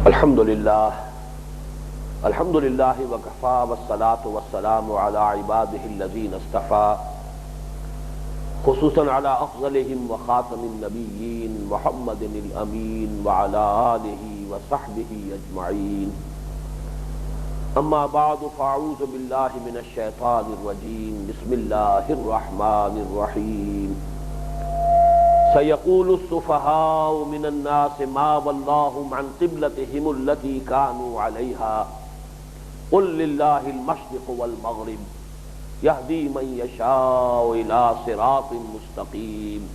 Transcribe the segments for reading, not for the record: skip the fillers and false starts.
الحمد للہ وکفا والصلاة والسلام علی عباده الذین اصطفى خصوصا علی افضلهم وخاتم النبیین محمد الامین وعلی آلہ وصحبہ اجمعین اما بعد فاعوذ باللہ من الشیطان الرجیم بسم اللہ الرحمن الرحیم سيقول السفهاء من الناس ما ولاهم عن قبلتهم التي كانوا عليها قل لله المشرق والمغرب يهدي من يشاء إلى صراط مستقيم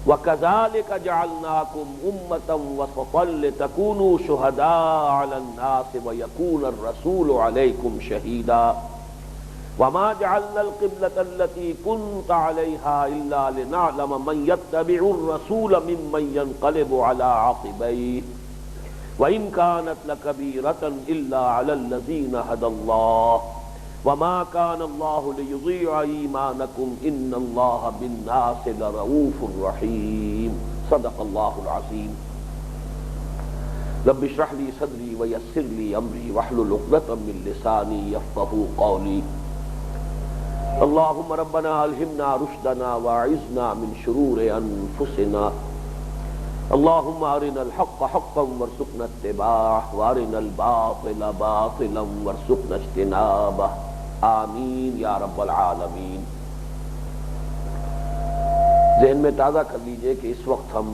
وكذلك جعلناكم أمة وسطا لتكونوا شهداء على الناس ويكون الرسول عليكم شهيدا وما جعلنا القبلة التي كنت عليها إلا لنعلم من يتبع الرسول ممن ينقلب على عقبيه وإن كانت لكبيرة إلا على الذين هدى الله وما كان الله ليضيع إيمانكم إن الله بالناس لرؤوف رحيم صدق الله العظيم رب اشرح لي صدري ويسر لي أمري واحلل عقدة من لساني يفقهوا قولي اللهم ربنا الہمنا رشدنا واعذنا من شرور انفسنا اللهم ارنا الحق حقا وارزقنا اتباعه وارنا الباطل باطلا وارزقنا اجتنابه آمین یا رب العالمین۔ ذہن میں تازہ کر لیجئے کہ اس وقت ہم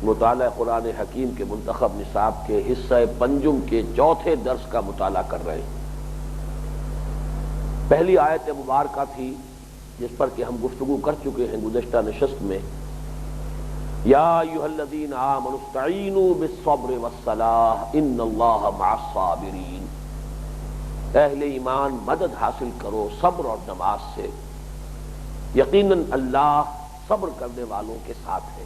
مطالعہ قرآن حکیم کے منتخب نصاب کے حصہ پنجم کے چوتھے درس کا مطالعہ کر رہے ہیں۔ پہلی آیت مبارکہ تھی جس پر کہ ہم گفتگو کر چکے ہیں گزشتہ نشست میں، یا ایھا الذین آمنوا استعینوا بالصبر والصلاۃ ان اللہ مع الصابرین، اہل ایمان مدد حاصل کرو صبر اور نماز سے، یقیناً اللہ صبر کرنے والوں کے ساتھ ہے۔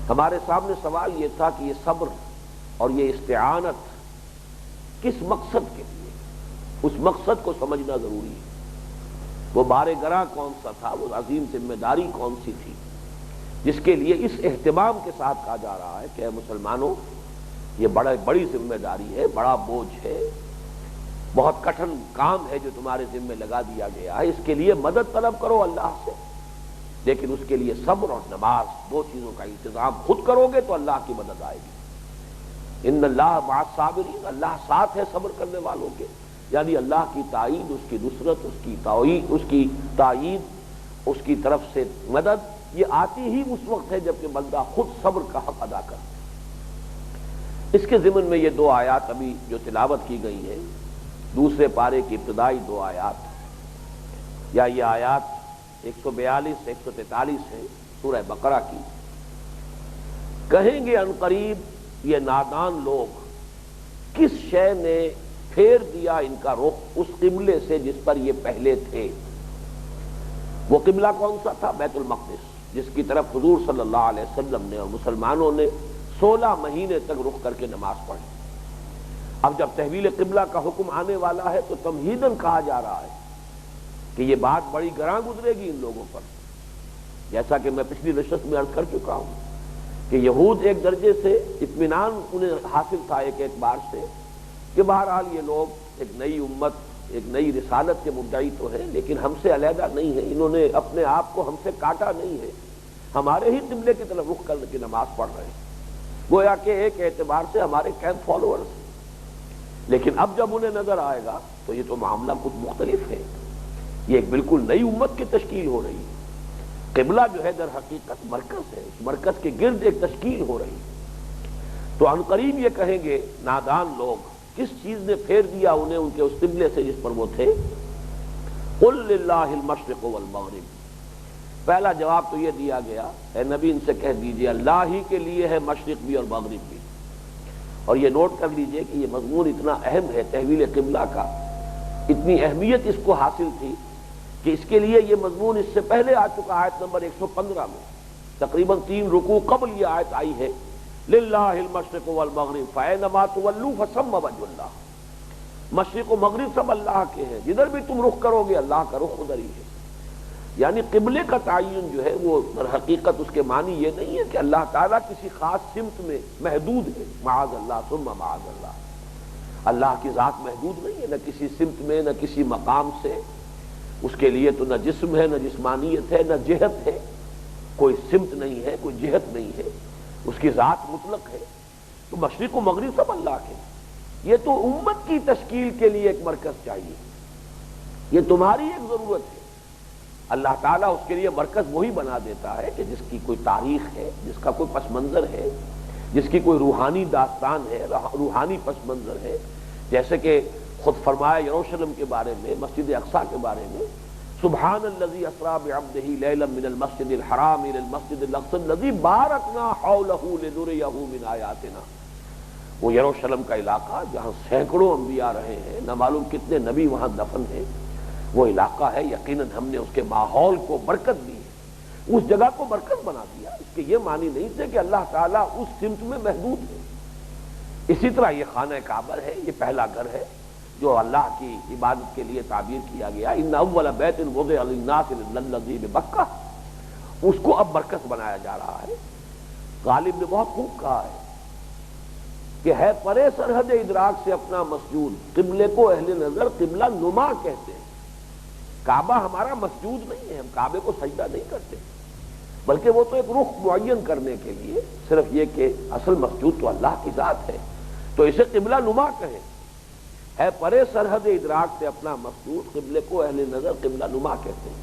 ہمارے سامنے سوال یہ تھا کہ یہ صبر اور یہ استعانت کس مقصد کے لیے، اس مقصد کو سمجھنا ضروری ہے۔ وہ بار گراں کون سا تھا، وہ عظیم ذمہ داری کون سی تھی جس کے لیے اس اہتمام کے ساتھ کہا جا رہا ہے کہ اے مسلمانوں، یہ بڑی ذمہ داری ہے، بڑا بوجھ ہے، بہت کٹھن کام ہے جو تمہارے ذمہ لگا دیا گیا ہے، اس کے لیے مدد طلب کرو اللہ سے، لیکن اس کے لیے صبر اور نماز دو چیزوں کا انتظام خود کرو گے تو اللہ کی مدد آئے گی۔ ان اللہ مع الصابرین، اللہ ساتھ ہے صبر کرنے والوں کے، یعنی اللہ کی تائید، اس کی نصرت، اس کی تائید، اس کی طرف سے مدد یہ آتی ہی اس وقت ہے جبکہ بندہ خود صبر کا حق ادا کرتا ہے۔ اس کے ضمن میں یہ دو آیات ابھی جو تلاوت کی گئی ہیں، دوسرے پارے کی ابتدائی دو آیات، یا یہ آیات 142 سے 143 ہے سورہ بقرہ کی، کہیں گے عنقریب یہ نادان لوگ کس شے نے پھیر دیا ان کا رخ اس قبلے سے جس پر یہ پہلے تھے۔ وہ قبلہ کون سا تھا؟ بیت المقدس، جس کی طرف حضور صلی اللہ علیہ وسلم نے اور مسلمانوں نے 16 مہینے تک رخ کر کے نماز پڑھی۔ اب جب تحویل قبلہ کا حکم آنے والا ہے تو تمہیداً کہا جا رہا ہے کہ یہ بات بڑی گراں گزرے گی ان لوگوں پر، جیسا کہ میں پچھلی نشست میں عرض کر چکا ہوں کہ یہود ایک درجے سے اطمینان انہیں حاصل تھا ایک اعتبار سے کہ بہرحال یہ لوگ ایک نئی امت، ایک نئی رسالت کے مدعی تو ہیں لیکن ہم سے علیحدہ نہیں ہیں، انہوں نے اپنے آپ کو ہم سے کاٹا نہیں ہے، ہمارے ہی قبلے کی طرف رخ کر کے نماز پڑھ رہے ہیں، گویا کہ ایک اعتبار سے ہمارے کیمپ فالوورز ہیں۔ لیکن اب جب انہیں نظر آئے گا تو یہ تو معاملہ کچھ مختلف ہے، یہ ایک بالکل نئی امت کی تشکیل ہو رہی ہے۔ قبلہ جو ہے در حقیقت مرکز ہے، اس مرکز کے گرد ایک تشکیل ہو رہی ہے۔ تو عنقریب یہ کہیں گے نادان لوگ کس چیز نے پھیر دیا انہیں ان کے اس قبلے سے جس پر وہ تھے۔ قل للہ المشرق والمغرب، پہلا جواب تو یہ دیا گیا اے نبی ان سے کہہ دیجئے اللہ ہی کے لیے ہے مشرق بھی اور مغرب بھی۔ اور یہ نوٹ کر لیجئے کہ یہ مضمون اتنا اہم ہے تحویل قبلہ کا، اتنی اہمیت اس کو حاصل تھی کہ اس کے لیے یہ مضمون اس سے پہلے آ چکا آیت نمبر 115 میں، تقریباً 3 رکوع قبل یہ آیت آئی ہے، للہ المشرق والمغرب فأینما تولوا فثم وجہ اللہ، مشرق و مغرب سب اللہ کے ہیں، جدھر بھی تم رخ کرو گے اللہ کا رخ ادھر ہی ہے۔ یعنی قبلے کا تعین جو ہے وہ در حقیقت اس کے معنی یہ نہیں ہے کہ اللہ تعالیٰ کسی خاص سمت میں محدود ہے، معاذ اللہ ثم معاذ اللہ، اللہ کی ذات محدود نہیں ہے، نہ کسی سمت میں نہ کسی مقام سے، اس کے لیے تو نہ جسم ہے نہ جسمانیت ہے نہ جہت ہے، کوئی سمت نہیں ہے کوئی جہت نہیں ہے، اس کی ذات مطلق ہے۔ تو مشرق و مغرب سب اللہ کے، یہ تو امت کی تشکیل کے لیے ایک مرکز چاہیے، یہ تمہاری ایک ضرورت ہے۔ اللہ تعالیٰ اس کے لیے مرکز وہی بنا دیتا ہے کہ جس کی کوئی تاریخ ہے، جس کا کوئی پس منظر ہے، جس کی کوئی روحانی داستان ہے، روحانی پس منظر ہے، جیسے کہ خود فرمایا یروشلم کے بارے میں، مسجد اقصیٰ کے بارے میں، سبحان الذی اسریٰ بعبدہ لیلا من المسجد الحرام الی المسجد الاقصی الذی بارکنا حولہ لنریہ من آیاتنا۔ وہ یروشلم کا علاقہ جہاں سینکڑوں انبیاء رہے ہیں، نہ معلوم کتنے نبی وہاں دفن ہیں، وہ علاقہ ہے، یقیناً ہم نے اس کے ماحول کو برکت دی ہے، اس جگہ کو مرکز بنا دیا۔ اس کے یہ معنی نہیں تھے کہ اللہ تعالیٰ اس سمت میں محدود ہے۔ اسی طرح یہ خانہ کعبہ ہے، یہ پہلا گھر ہے جو اللہ کی عبادت کے لیے تعبیر کیا گیا، ان اول بیت وضع للناس للذی ببکہ، اس کو اب مرکز بنایا جا رہا ہے۔ غالب نے بہت خوب کہا ہے کہ ہے پرے سرحد ادراک سے اپنا مسجود، قبلے کو اہل نظر قبلہ نما کہتے ہیں۔ کعبہ ہمارا مسجود نہیں ہے، ہم کعبے کو سجدہ نہیں کرتے، بلکہ وہ تو ایک رخ معین کرنے کے لیے، صرف یہ کہ اصل مسجود تو اللہ کی ذات ہے، تو اسے قبلہ نما کہیں۔ ہے پرے سرحد ادراک سے اپنا مسجود، قبلے کو اہل نظر قبلہ نما کہتے ہیں۔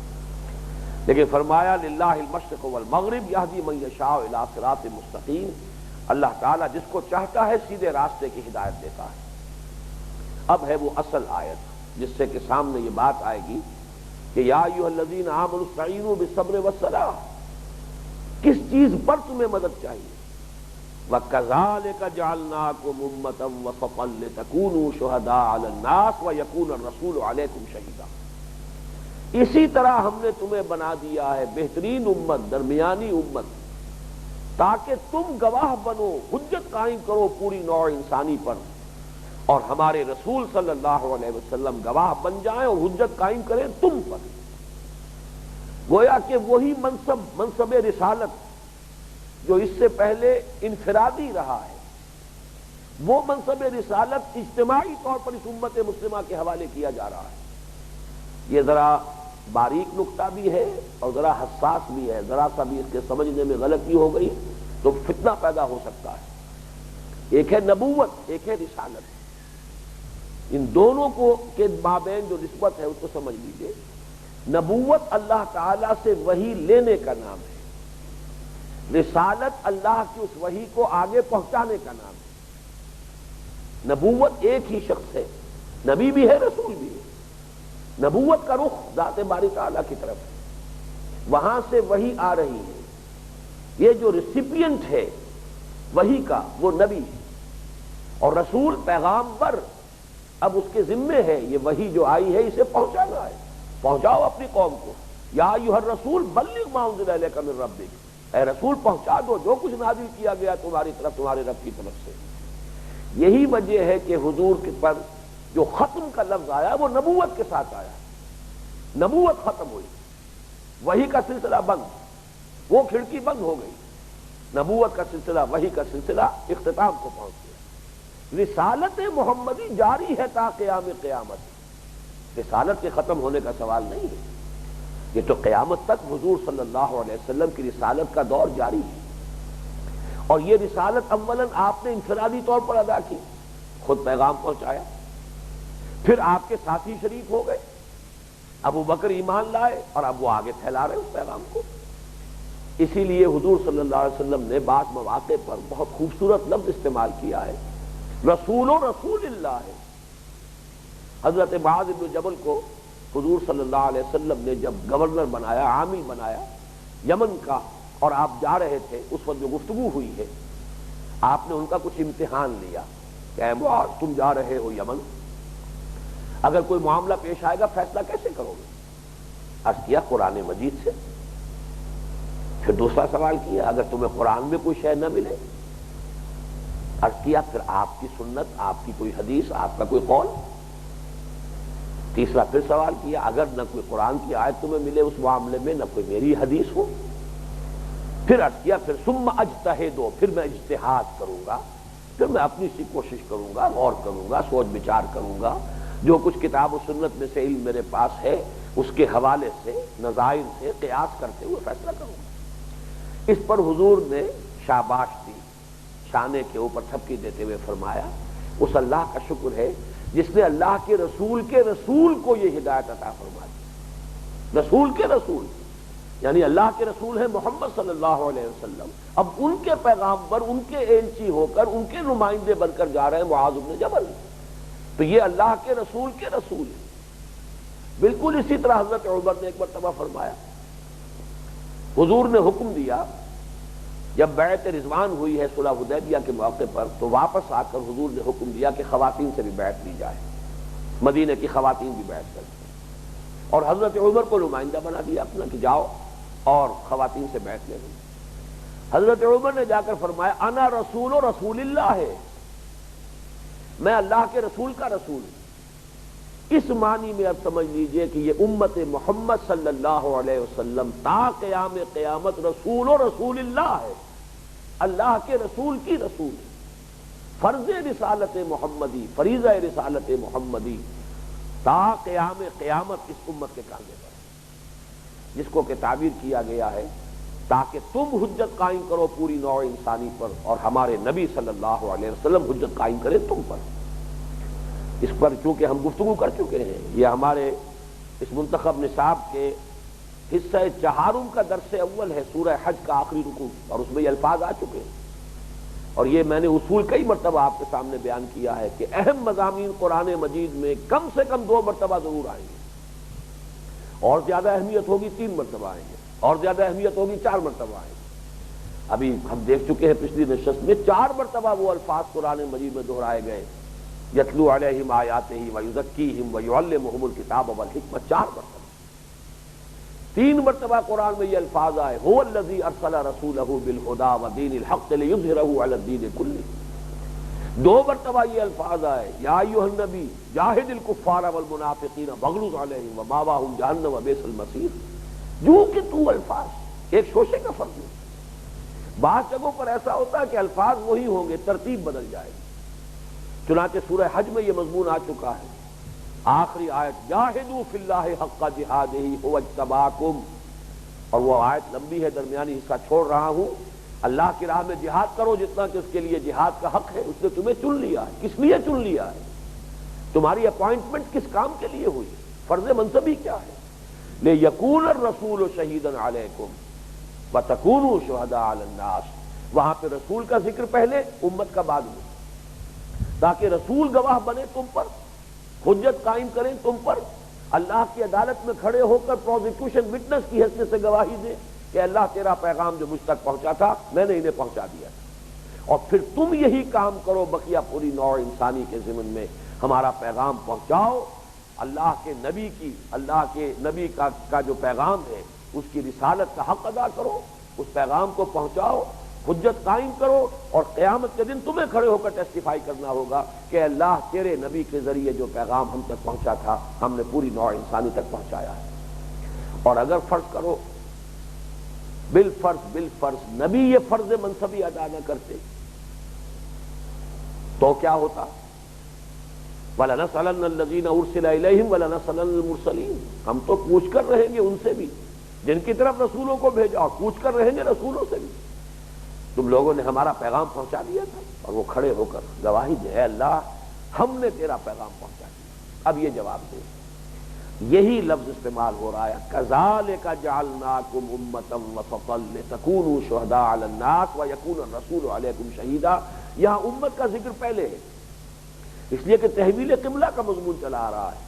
لیکن فرمایا للہ المشرق والمغرب یہدی من یشاء الی صراط مستقیم، اللہ تعالیٰ جس کو چاہتا ہے سیدھے راستے کی ہدایت دیتا ہے۔ اب ہے وہ اصل آیت جس سے کہ سامنے یہ بات آئے گی کہ یا ایھا الذین آمنوا استعینوا بالصبر والصلاۃ، کس چیز پر تمہیں مدد چاہیے؟ وَكَذَلِكَ جَعَلْنَاكُمْ أُمَّةً وَسَطًا لِتَكُونُوا شُهَدَاءَ عَلَى النَّاسِ وَيَكُونَ الرَّسُولُ عَلَيْكُمْ شَهِيدًا، اسی طرح ہم نے تمہیں بنا دیا ہے بہترین امت، درمیانی امت، تاکہ تم گواہ بنو، حجت قائم کرو پوری نوع انسانی پر، اور ہمارے رسول صلی اللہ علیہ وسلم گواہ بن جائیں اور حجت قائم کریں تم پر۔ گویا کہ وہی منصب رسالت جو اس سے پہلے انفرادی رہا ہے، وہ منصب رسالت اجتماعی طور پر اس امت مسلمہ کے حوالے کیا جا رہا ہے۔ یہ ذرا باریک نقطہ بھی ہے اور ذرا حساس بھی ہے، ذرا سا بھی اس کے سمجھنے میں غلطی ہو گئی تو فتنہ پیدا ہو سکتا ہے۔ ایک ہے نبوت، ایک ہے رسالت، ان دونوں کو کے مابین جو نسبت ہے اس کو سمجھ لیجئے۔ نبوت اللہ تعالیٰ سے وحی لینے کا نام ہے، رسالت اللہ کی اس وحی کو آگے پہنچانے کا نام ہے۔ نبوت ایک ہی شخص ہے، نبی بھی ہے رسول بھی ہے۔ نبوت کا رخ ذات باری تعالیٰ کی طرف ہے، وہاں سے وحی آ رہی ہے، یہ جو ریسیپینٹ ہے وحی کا وہ نبی ہے، اور رسول پیغامبر اب اس کے ذمے ہے یہ وحی جو آئی ہے اسے پہنچانا ہے۔ پہنچاؤ اپنی قوم کو، یا ایھا الرسول بلغ ما انزل الیک من ربک، اے رسول پہنچا دو جو کچھ نازل کیا گیا تمہاری طرف تمہارے رب کی طرف سے۔ یہی وجہ ہے کہ حضور کے پر جو ختم کا لفظ آیا وہ نبوت کے ساتھ آیا، نبوت ختم ہوئی، وحی کا سلسلہ بند، وہ کھڑکی بند ہو گئی، نبوت کا سلسلہ، وحی کا سلسلہ اختتام کو پہنچ گیا۔ رسالت محمدی جاری ہے تا قیام قیامت، رسالت کے ختم ہونے کا سوال نہیں ہے، یہ تو قیامت تک حضور صلی اللہ علیہ وسلم کی رسالت کا دور جاری ہے۔ اور یہ رسالت اولاً آپ نے انفرادی طور پر ادا کی، خود پیغام پہنچایا، پھر آپ کے ساتھی شریک ہو گئے، ابو بکر ایمان لائے اور اب وہ آگے پھیلا رہے اس پیغام کو۔ اسی لیے حضور صلی اللہ علیہ وسلم نے بعض مواقع پر بہت خوبصورت لفظ استعمال کیا ہے، رسول و رسول اللہ ہے۔ حضرت معاذ بن جبل کو حضور صلی اللہ علیہ وسلم نے جب گورنر بنایا، عامل بنایا یمن کا، اور آپ جا رہے تھے، اس وقت جو گفتگو ہوئی ہے آپ نے ان کا کچھ امتحان لیا کہ اے معاذ تم جا رہے ہو یمن، اگر کوئی معاملہ پیش آئے گا فیصلہ کیسے کرو گے؟ عرض کیا قرآن مجید سے۔ پھر دوسرا سوال کیا اگر تمہیں قرآن میں کوئی شے نہ ملے؟ عرض کیا پھر آپ کی سنت، آپ کی کوئی حدیث، آپ کا کوئی قول؟ تیسرا پھر سوال کیا اگر نہ کوئی قرآن کی آیت تمہیں ملے اس معاملے میں، نہ کوئی میری حدیث ہو، پھر عرض کیا پھر ثم اجتہدو، پھر میں اجتہاد کروں گا، پھر میں اپنی سی کوشش کروں گا، غور کروں گا، سوچ بچار کروں گا، جو کچھ کتاب و سنت میں سے علم میرے پاس ہے اس کے حوالے سے نظائر سے قیاس کرتے ہوئے فیصلہ کروں گا۔ اس پر حضور نے شاباش دی، شانے کے اوپر تھپکی دیتے ہوئے فرمایا اس اللہ کا شکر ہے جس نے اللہ کے رسول کو یہ ہدایت عطا فرما دی۔ رسول کے رسول یعنی اللہ کے رسول ہیں محمد صلی اللہ علیہ وسلم، اب ان کے پیغام پر ان کے ایلچی ہو کر ان کے نمائندے بن کر جا رہے ہیں معاذ بن جبل، تو یہ اللہ کے رسول ہیں۔ بالکل اسی طرح حضرت عمر نے ایک مرتبہ فرمایا، حضور نے حکم دیا جب بیعت رضوان ہوئی ہے صلح حدیبیہ کے موقع پر، تو واپس آ کر حضور نے حکم دیا کہ خواتین سے بھی بیعت لی جائے، مدینہ کی خواتین بھی بیعت کریں، اور حضرت عمر کو نمائندہ بنا دیا اپنا کہ جاؤ اور خواتین سے بیعت لے لیں۔ حضرت عمر نے جا کر فرمایا انا رسول رسول اللہ ہے، میں اللہ کے رسول کا رسول ہوں۔ اس معنی میں اب سمجھ لیجئے کہ یہ امت محمد صلی اللہ علیہ وسلم تا قیام قیامت رسول و رسول اللہ ہے، اللہ کے رسول کی رسول ہے۔ فرض رسالت محمدی، فریضہ رسالت محمدی تا قیام قیامت اس امت کے کاندھے پر ہے، جس کو کہ تعبیر کیا گیا ہے تاکہ تم حجت قائم کرو پوری نوع انسانی پر اور ہمارے نبی صلی اللہ علیہ وسلم حجت قائم کرے تم پر۔ اس پر چونکہ ہم گفتگو کر چکے ہیں، یہ ہمارے اس منتخب نصاب کے حصہ چہارم کا درس اول ہے، سورہ حج کا آخری رکوع، اور اس میں یہ الفاظ آ چکے ہیں، اور یہ میں نے اصول کئی مرتبہ آپ کے سامنے بیان کیا ہے کہ اہم مضامین قرآن مجید میں کم سے کم 2 مرتبہ ضرور آئیں گے، اور زیادہ اہمیت ہوگی 3 مرتبہ آئیں گے، اور زیادہ اہمیت ہوگی 4 مرتبہ آئیں گے۔ ابھی ہم دیکھ چکے ہیں پچھلی نشست میں 4 مرتبہ وہ الفاظ قرآن مجید میں دہرائے گئے، یتلو علیہم آیاتہ ویزکیہم ویعلمہم الکتاب والحکمۃ، 4 مرتبہ۔ 3 مرتبہ قرآن میں یہ الفاظ آئے هو الذی ارسل رسولہ بالہدی ودین الحق لیظہرہ علی الدین کلہ۔ 2 مرتبہ یہ الفاظ آئے یا ایھا النبی جاہد الکفار والمنافقین واغلظ علیہم ومأواہم جہنم وبئس المصیر۔ جو کہ تو الفاظ ایک شوشے کا فرق ہے، بعض جگہوں پر ایسا ہوتا ہے کہ الفاظ وہی ہوں گے، ترتیب بدل جائے گی۔ چنانچہ سورہ حج میں یہ مضمون آ چکا ہے، آخری آیت جاہدوا فی اللہ حق جہادہ هو اجتباکم، اور وہ آیت لمبی ہے، درمیانی حصہ چھوڑ رہا ہوں، اللہ کی راہ میں جہاد کرو جتنا کہ اس کے لیے جہاد کا حق ہے، اس نے تمہیں چن لیا ہے۔ کس لیے چن لیا ہے؟ تمہاری اپوائنٹمنٹ کس کام کے لیے ہوئی؟ فرض منصبی کیا ہے؟ لیکون الرسول شہیدا علیکم وتکونوا شہداء علی الناس، وہاں پہ رسول کا ذکر پہلے، امت کا بعد میں، تاکہ رسول گواہ بنے تم پر، حجت قائم کریں تم پر، اللہ کی عدالت میں کھڑے ہو کر پروزیکیوشن وٹنس کی حیثیت سے گواہی دے کہ اللہ تیرا پیغام جو مجھ تک پہنچا تھا میں نے انہیں پہنچا دیا، اور پھر تم یہی کام کرو بقیہ پوری نوع انسانی کے ضمن میں، ہمارا پیغام پہنچاؤ، اللہ کے نبی کا جو پیغام ہے اس کی رسالت کا حق ادا کرو، اس پیغام کو پہنچاؤ، حجت قائم کرو، اور قیامت کے دن تمہیں کھڑے ہو کر ٹیسٹیفائی کرنا ہوگا کہ اللہ تیرے نبی کے ذریعے جو پیغام ہم تک پہنچا تھا ہم نے پوری نوع انسانی تک پہنچایا ہے۔ اور اگر فرض کرو بالفرض نبی یہ فرض منصبی ادا نہ کرتے تو کیا ہوتا؟ وَلَنَسْأَلَنَّ الَّذِينَ أُرْسِلَ إِلَيْهِمْ وَلَنَسْأَلَنَّ الْمُرْسَلِينَ، ہم تو پوچھ کر رہیں گے ان سے بھی جن کی طرف رسولوں کو بھیجا، اور پوچھ کر رہیں گے رسولوں سے بھی، تم لوگوں نے ہمارا پیغام پہنچا دیا تھا، اور وہ کھڑے ہو کر گواہی دے اے اللہ ہم نے تیرا پیغام پہنچا دیا۔ اب یہ جواب دے، یہی لفظ استعمال ہو رہا ہے كَذَلِكَ جَعَلْنَاكُمْ أُمَّةً وَسَطًا لِتَكُونُوا شُهَدَاءَ عَلَى النَّاسِ وَيَكُونَ الرَّسُولُ عَلَيْكُمْ شَهِيدًا۔ یہاں امت کا ذکر پہلے ہے، اس لیے کہ تحویل قبلہ کا مضمون چلا آ رہا ہے۔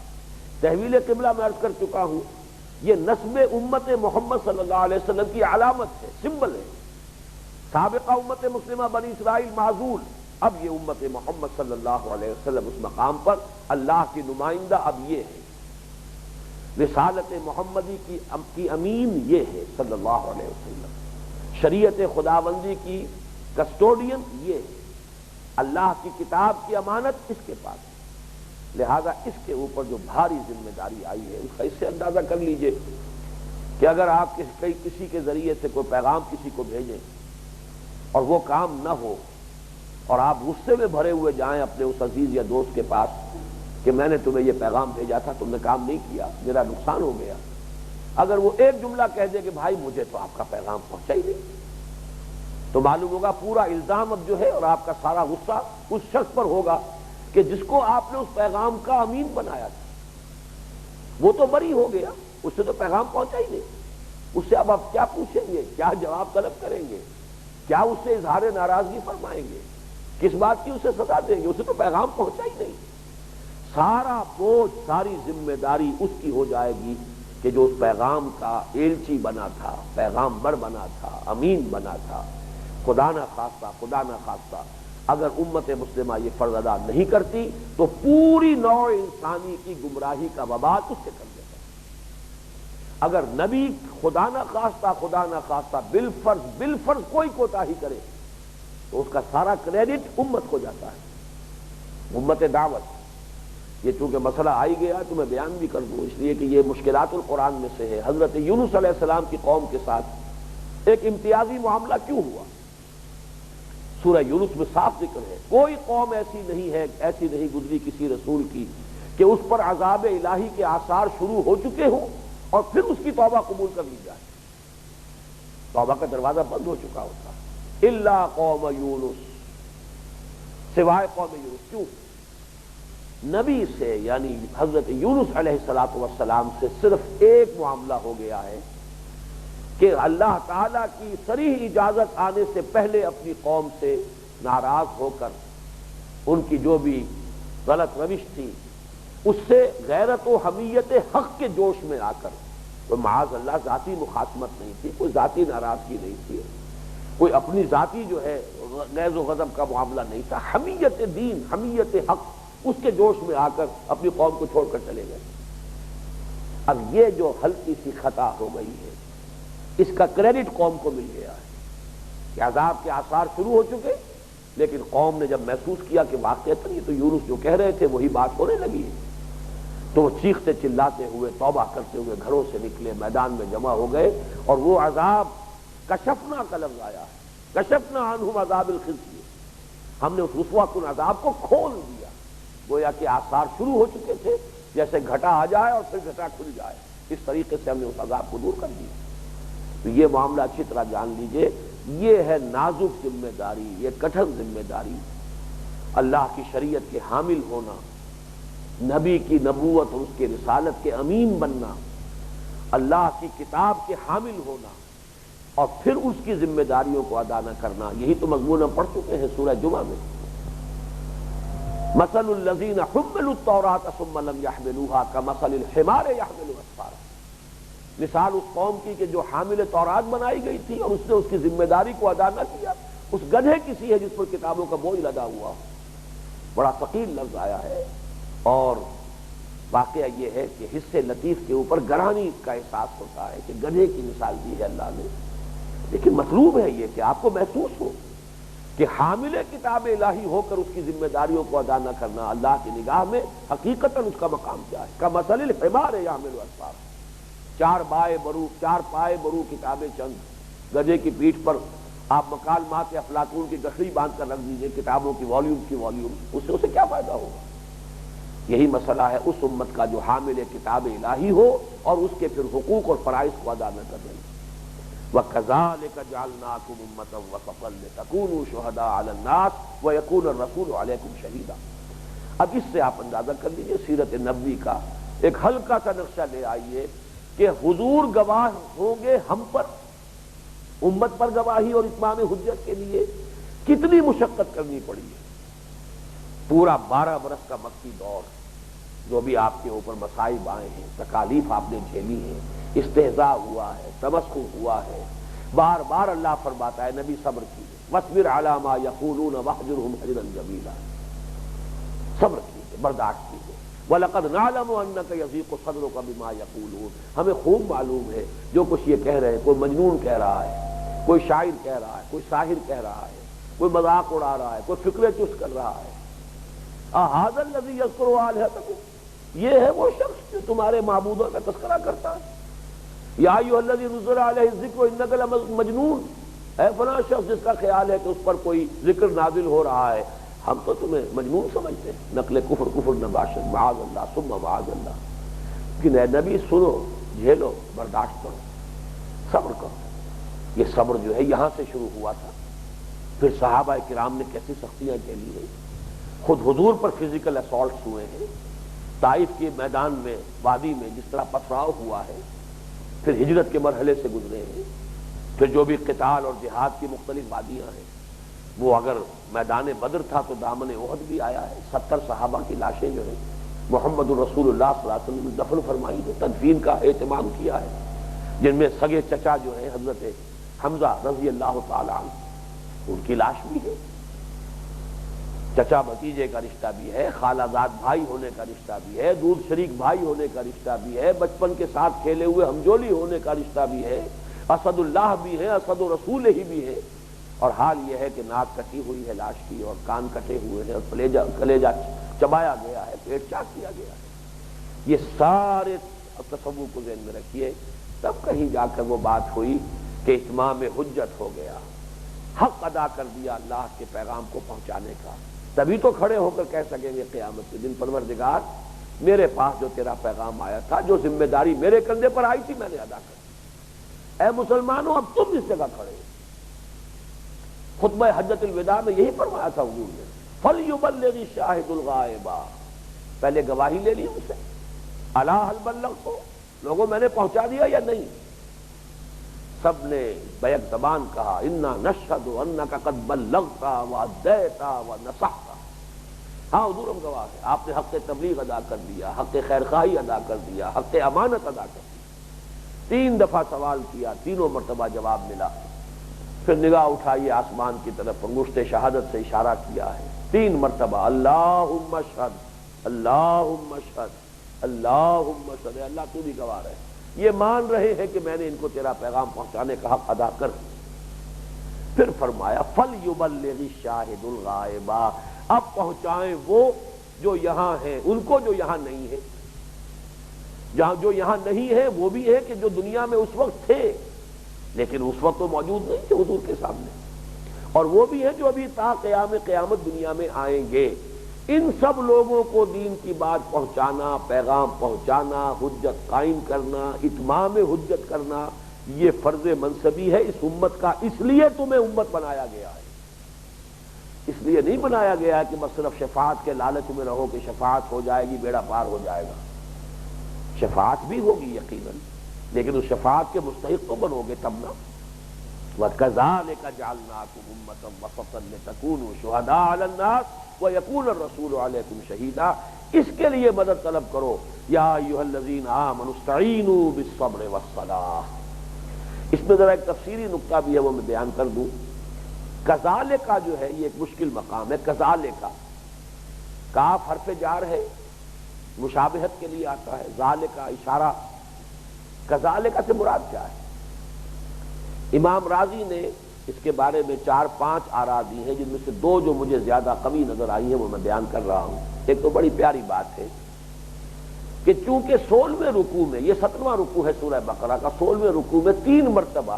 تحویل قبلہ میں عرض کر چکا ہوں یہ نسب امت محمد صلی اللہ علیہ وسلم کی علامت ہے، سمبل ہے۔ سابقہ امت مسلمہ بنی اسرائیل معزول، اب یہ امت محمد صلی اللہ علیہ وسلم اس مقام پر اللہ کی نمائندہ اب یہ ہے، رسالت محمدی کی امین یہ ہے صلی اللہ علیہ وسلم، شریعت خداوندی کی کسٹوڈین یہ ہے، اللہ کی کتاب کی امانت اس کے پاس ہے، لہذا اس کے اوپر جو بھاری ذمہ داری آئی ہے اس کا اس سے اندازہ کر لیجئے کہ اگر آپ کسی کے ذریعے سے کوئی پیغام کسی کو بھیجیں اور وہ کام نہ ہو اور آپ غصے میں بھرے ہوئے جائیں اپنے اس عزیز یا دوست کے پاس کہ میں نے تمہیں یہ پیغام بھیجا تھا تم نے کام نہیں کیا میرا نقصان ہو گیا، اگر وہ ایک جملہ کہہ دے کہ بھائی مجھے تو آپ کا پیغام پہنچا ہی نہیں، تو معلوم ہوگا پورا الزام اب جو ہے اور آپ کا سارا غصہ اس شخص پر ہوگا کہ جس کو آپ نے اس پیغام کا امین بنایا تھا، وہ تو بری ہو گیا، اس سے تو پیغام پہنچا ہی نہیں، اس سے اب آپ کیا پوچھیں گے، کیا جواب طلب کریں گے، کیا اس سے اظہار ناراضگی فرمائیں گے، کس بات کی اسے سزا دیں گے، اسے تو پیغام پہنچا ہی نہیں۔ سارا بوجھ ساری ذمہ داری اس کی ہو جائے گی کہ جو اس پیغام کا ایلچی بنا تھا، پیغامبر بنا تھا، امین بنا تھا۔ خدا نہ خواستہ اگر امت مسلمہ یہ فرض ادا نہیں کرتی تو پوری نوع انسانی کی گمراہی کا وبال اس سے کر دیتا۔ اگر نبی خدا نہ خواستہ بالفرض کوئی کوتاہی کرے تو اس کا سارا کریڈٹ امت کو جاتا ہے، امت دعوت۔ یہ چونکہ مسئلہ آئی گیا تو میں بیان بھی کر دوں اس لیے کہ یہ مشکلات القرآن میں سے ہے۔ حضرت یونس علیہ السلام کی قوم کے ساتھ ایک امتیازی معاملہ کیوں ہوا؟ سورہ یونس میں صاف ذکر ہے، کوئی قوم ایسی نہیں گزری کسی رسول کی کہ اس پر عذاب الہی کے آثار شروع ہو چکے ہوں اور پھر اس کی توبہ قبول کر لی جائے، توبہ کا دروازہ بند ہو چکا ہوتا، الا قوم یونس، سوائے قوم یونس۔ کیوں؟ نبی سے یعنی حضرت یونس علیہ السلام سے صرف ایک معاملہ ہو گیا ہے کہ اللہ تعالیٰ کی صریح اجازت آنے سے پہلے اپنی قوم سے ناراض ہو کر ان کی جو بھی غلط روش تھی اس سے غیرت و حمیت حق کے جوش میں آ کر، کوئی معاذ اللہ ذاتی مخاصمت نہیں تھی، کوئی ذاتی ناراضگی نہیں تھی، کوئی اپنی ذاتی جو ہے غیظ و غضب کا معاملہ نہیں تھا، حمیت دین، حمیت حق، اس کے جوش میں آ کر اپنی قوم کو چھوڑ کر چلے گئے۔ اب یہ جو ہلکی سی خطا ہو گئی ہے اس کا کریڈٹ قوم کو مل گیا ہے کہ عذاب کے آثار شروع ہو چکے، لیکن قوم نے جب محسوس کیا کہ واقعتاً یہ تو یونس جو کہہ رہے تھے وہی بات ہونے لگی ہے، تو وہ چیختے چلاتے ہوئے توبہ کرتے ہوئے گھروں سے نکلے، میدان میں جمع ہو گئے، اور وہ عذاب کشفنا کا لفظ آیا ہے، کشفنا عنہم عذاب الخزي، ہم نے اس رسوا کن عذاب کو کھول دیا، گویا کہ آثار شروع ہو چکے تھے، جیسے گھٹا آ جائے اور پھر گھٹا کھل جائے، اس طریقے سے ہم نے اس عذاب کو دور کر دیا۔ تو یہ معاملہ اچھی طرح جان لیجئے، یہ ہے نازک ذمہ داری، یہ کٹھن ذمہ داری، اللہ کی شریعت کے حامل ہونا، نبی کی نبوت اور اس کی رسالت کے امین بننا، اللہ کی کتاب کے حامل ہونا، اور پھر اس کی ذمہ داریوں کو ادا نہ کرنا۔ یہی تو مضمون ہم پڑھ چکے ہیں سورہ جمعہ میں، مثل الذین حملوا التوراۃ ثم لم يحملوها كمثل الحمار يحمل اسفارا، مثال اس قوم کی کہ جو حامل تورات بنائی گئی تھی اور اس نے اس کی ذمہ داری کو ادا نہ کیا، اس گدھے کی سی ہے جس پر کتابوں کا بوجھ لدا ہوا۔ بڑا ثقیل لفظ آیا ہے، اور واقعہ یہ ہے کہ حصے لطیف کے اوپر گرانی کا احساس ہوتا ہے کہ گدھے کی مثال دی ہے اللہ نے، لیکن مطلوب ہے یہ کہ آپ کو محسوس ہو کہ حامل کتاب الہی ہو کر اس کی ذمہ داریوں کو ادا نہ کرنا اللہ کی نگاہ میں حقیقتاً اس کا مقام کیا ہے۔ کمثل الحمار یحمل اسفارا، چار پائے برو کتابیں چند، گدھے کی پیٹھ پر آپ مکالمات افلاطون کی گٹھڑی باندھ کر رکھ دیجئے، کتابوں کی والیوم، اس سے اسے کیا فائدہ ہوگا؟ یہی مسئلہ ہے اس امت کا جو حامل کتاب الہی ہو اور اس کے پھر حقوق اور فرائض کو ادا نہ کر رہی۔ وَكَذَلِكَ جَعَلْنَاكُمْ أُمَّةً وَسَطًا لِتَكُونُوا شُهَدَاءَ عَلَى النَّاسِ وَيَكُونَ الرَّسُولُ عَلَيْكُمْ شَهِيدًا۔ اب اس سے آپ اندازہ کر لیجیے سیرت نبوی کا ایک ہلکا سا نقشہ لے آئیے کہ حضور گواہ ہوں گے ہم پر، امت پر گواہی اور اتمام حجت کے لیے کتنی مشقت کرنی پڑی ہے۔ پورا 12 برس کا مکی دور، جو بھی آپ کے اوپر مصائب آئے ہیں، تکالیف آپ نے جھیلی ہیں، استہزاء ہوا ہے، تمسخر ہوا ہے، بار بار اللہ فرماتا ہے نبی صبر کیجیے، وَاصْبِرْ عَلَىٰ مَا يَقُولُونَ وَاهْجُرْهُمْ هَجْرًا جَمِيلًا، صبر کیجیے، برداشت کیجیے۔ وَلَقَدْ نَعْلَمُ أَنَّكَ يَضِيقُ صَدْرُكَ بِمَا يَقُولُونَ، ہمیں خوب معلوم ہے جو کچھ یہ کہہ رہے ہیں، کوئی مجنون کہہ رہا ہے، کوئی شاعر کہہ رہا ہے، کوئی ساحر کہہ رہا ہے، کوئی مذاق اڑا رہا ہے، کوئی فکرے چست کر رہا ہے، اہذا الذی یذکر آلہتکم، یہ ہے وہ شخص جو تمہارے معبودوں کا تذکرہ کرتا ہے. یا ایھا الذی نزل علیہ الذکر انک لمجنون، اے فلاں شخص جس کا خیال ہے کہ اس پر کوئی ذکر نازل ہو رہا ہے، ہم تو تمہیں مجنون سمجھتے ہیں. نقل کفر نباشد، معاذ اللہ ثم معاذ اللہ. لیکن اے نبی سنو، جھیلو، برداشت کرو، صبر کرو. یہ صبر جو ہے یہاں سے شروع ہوا تھا. پھر صحابہ کرام نے کیسی سختیاں جھیلی ہیں. خود حضور پر فزیکل اسالٹس ہوئے ہیں، طائف کے میدان میں، وادی میں جس طرح پتھراؤ ہوا ہے. پھر ہجرت کے مرحلے سے گزرے ہیں. پھر جو بھی قتال اور جہاد کی مختلف وادیاں ہیں، وہ اگر میدان بدر تھا تو دامن احد بھی آیا ہے. 70 صحابہ کی لاشیں جو ہیں محمد الرسول اللہ صلی اللہ علیہ وسلم نے دفن فرمائی ہے، تدفین کا اہتمام کیا ہے. جن میں سگے چچا جو ہیں حضرت حمزہ رضی اللہ تعالی عنہ، ان کی لاش بھی ہے. چچا بھتیجے کا رشتہ بھی ہے، خالہ زاد بھائی ہونے کا رشتہ بھی ہے، دودھ شریک بھائی ہونے کا رشتہ بھی ہے، بچپن کے ساتھ کھیلے ہوئے ہمجولی ہونے کا رشتہ بھی ہے، اسد اللہ بھی ہے، اسد و رسول ہی بھی ہے. اور حال یہ ہے کہ ناک کٹی ہوئی ہے لاش کی، اور کان کٹے ہوئے ہیں، اور کلیجہ چبایا گیا ہے، پیٹ چاک کیا گیا ہے. یہ سارے تصور کو ذہن میں رکھیے. تب کہیں جا کر وہ بات ہوئی کہ اتمام حجت ہو گیا، حق ادا کر دیا اللہ کے پیغام کو پہنچانے کا. تبھی تو کھڑے ہو کر کہہ سکیں گے قیامت کے دن پروردگار میرے پاس جو تیرا پیغام آیا تھا، جو ذمہ داری میرے کندھے پر آئی تھی، میں نے ادا کر دی. اے مسلمانوں اب تم اس جگہ کھڑے. خطبہ حجۃ الوداع میں یہی فرمایا تھا حضور نے، فَلْيُبَلِّغِ الشَّاهِدُ الْغَائِبَ. پہلے گواہی لے لی ان سے، الا هل بلغت، لوگوں میں نے پہنچا دیا یا نہیں؟ سب نے بیک زبان کہا انا نشہد انک قد بلغت وادیت ونصحت. ہاں حضور ہم گواہ ہیں، آپ نے حق تبلیغ ادا کر دیا، حق خیرخواہی ادا کر دیا، حق امانت ادا کر دیا. 3 دفعہ سوال کیا، تینوں مرتبہ جواب ملا. پھر نگاہ اٹھائی آسمان کی طرف، انگشت شہادت سے اشارہ کیا ہے 3 مرتبہ، اللہم اشہد، اللہم اشہد، اللہم اشہد. اللہ تو بھی گواہ ہے. یہ مان رہے ہیں کہ میں نے ان کو تیرا پیغام پہنچانے کا حق ادا کر دیا. پھر فرمایا فَلْيُبَلِّغِ الشَّاهِدُ الْغَائِبَ. اب پہنچائیں وہ جو یہاں ہیں ان کو جو یہاں نہیں ہے. جہاں جو یہاں نہیں ہے وہ بھی ہے کہ جو دنیا میں اس وقت تھے لیکن اس وقت تو موجود نہیں تھے حضور کے سامنے، اور وہ بھی ہیں جو ابھی تا قیامت دنیا میں آئیں گے. ان سب لوگوں کو دین کی بات پہنچانا، پیغام پہنچانا، حجت قائم کرنا، اتمام حجت کرنا، یہ فرض منصبی ہے اس امت کا. اس لیے تمہیں امت بنایا گیا ہے. اس لیے نہیں بنایا گیا ہے کہ بس صرف شفاعت کے لالچ میں رہو کہ شفاعت ہو جائے گی بیڑا پار ہو جائے گا. شفاعت بھی ہوگی یقیناً، لیکن اس شفاعت کے مستحق تو بنو گے تب نا. وَكَذَلِكَ جَعَلْنَاكُمْ أُمَّةً وَسَطًا لِتَكُونُوا شُهَدَاءَ عَلَى النَّاسِ وَيَكُونَ الرَّسُولُ عَلَيْكُمْ شَهِيدًا. اس کے لیے مدد طلب کرو. یا ایھا الذین آمنوا استعینوا بالصبر والصلاۃ. اس میں ذرا ایک تفسیری نکتہ بھی ہے وہ میں بیان کر دوں. کذالک جو ہے یہ ایک مشکل مقام ہے. کذالک، کاف حرف جار ہے، مشابہت کے لیے آتا ہے، ذالک اشارہ. کذالک سے مراد کیا ہے؟ امام راضی نے اس کے بارے میں 4-5 آراء دی ہیں، جن میں سے 2 جو مجھے زیادہ قوی نظر آئی ہیں وہ میں بیان کر رہا ہوں. ایک تو بڑی پیاری بات ہے کہ چونکہ 16ویں رکوع میں، یہ 17واں رکوع ہے سورہ بقرہ کا، 16ویں رکوع میں 3 مرتبہ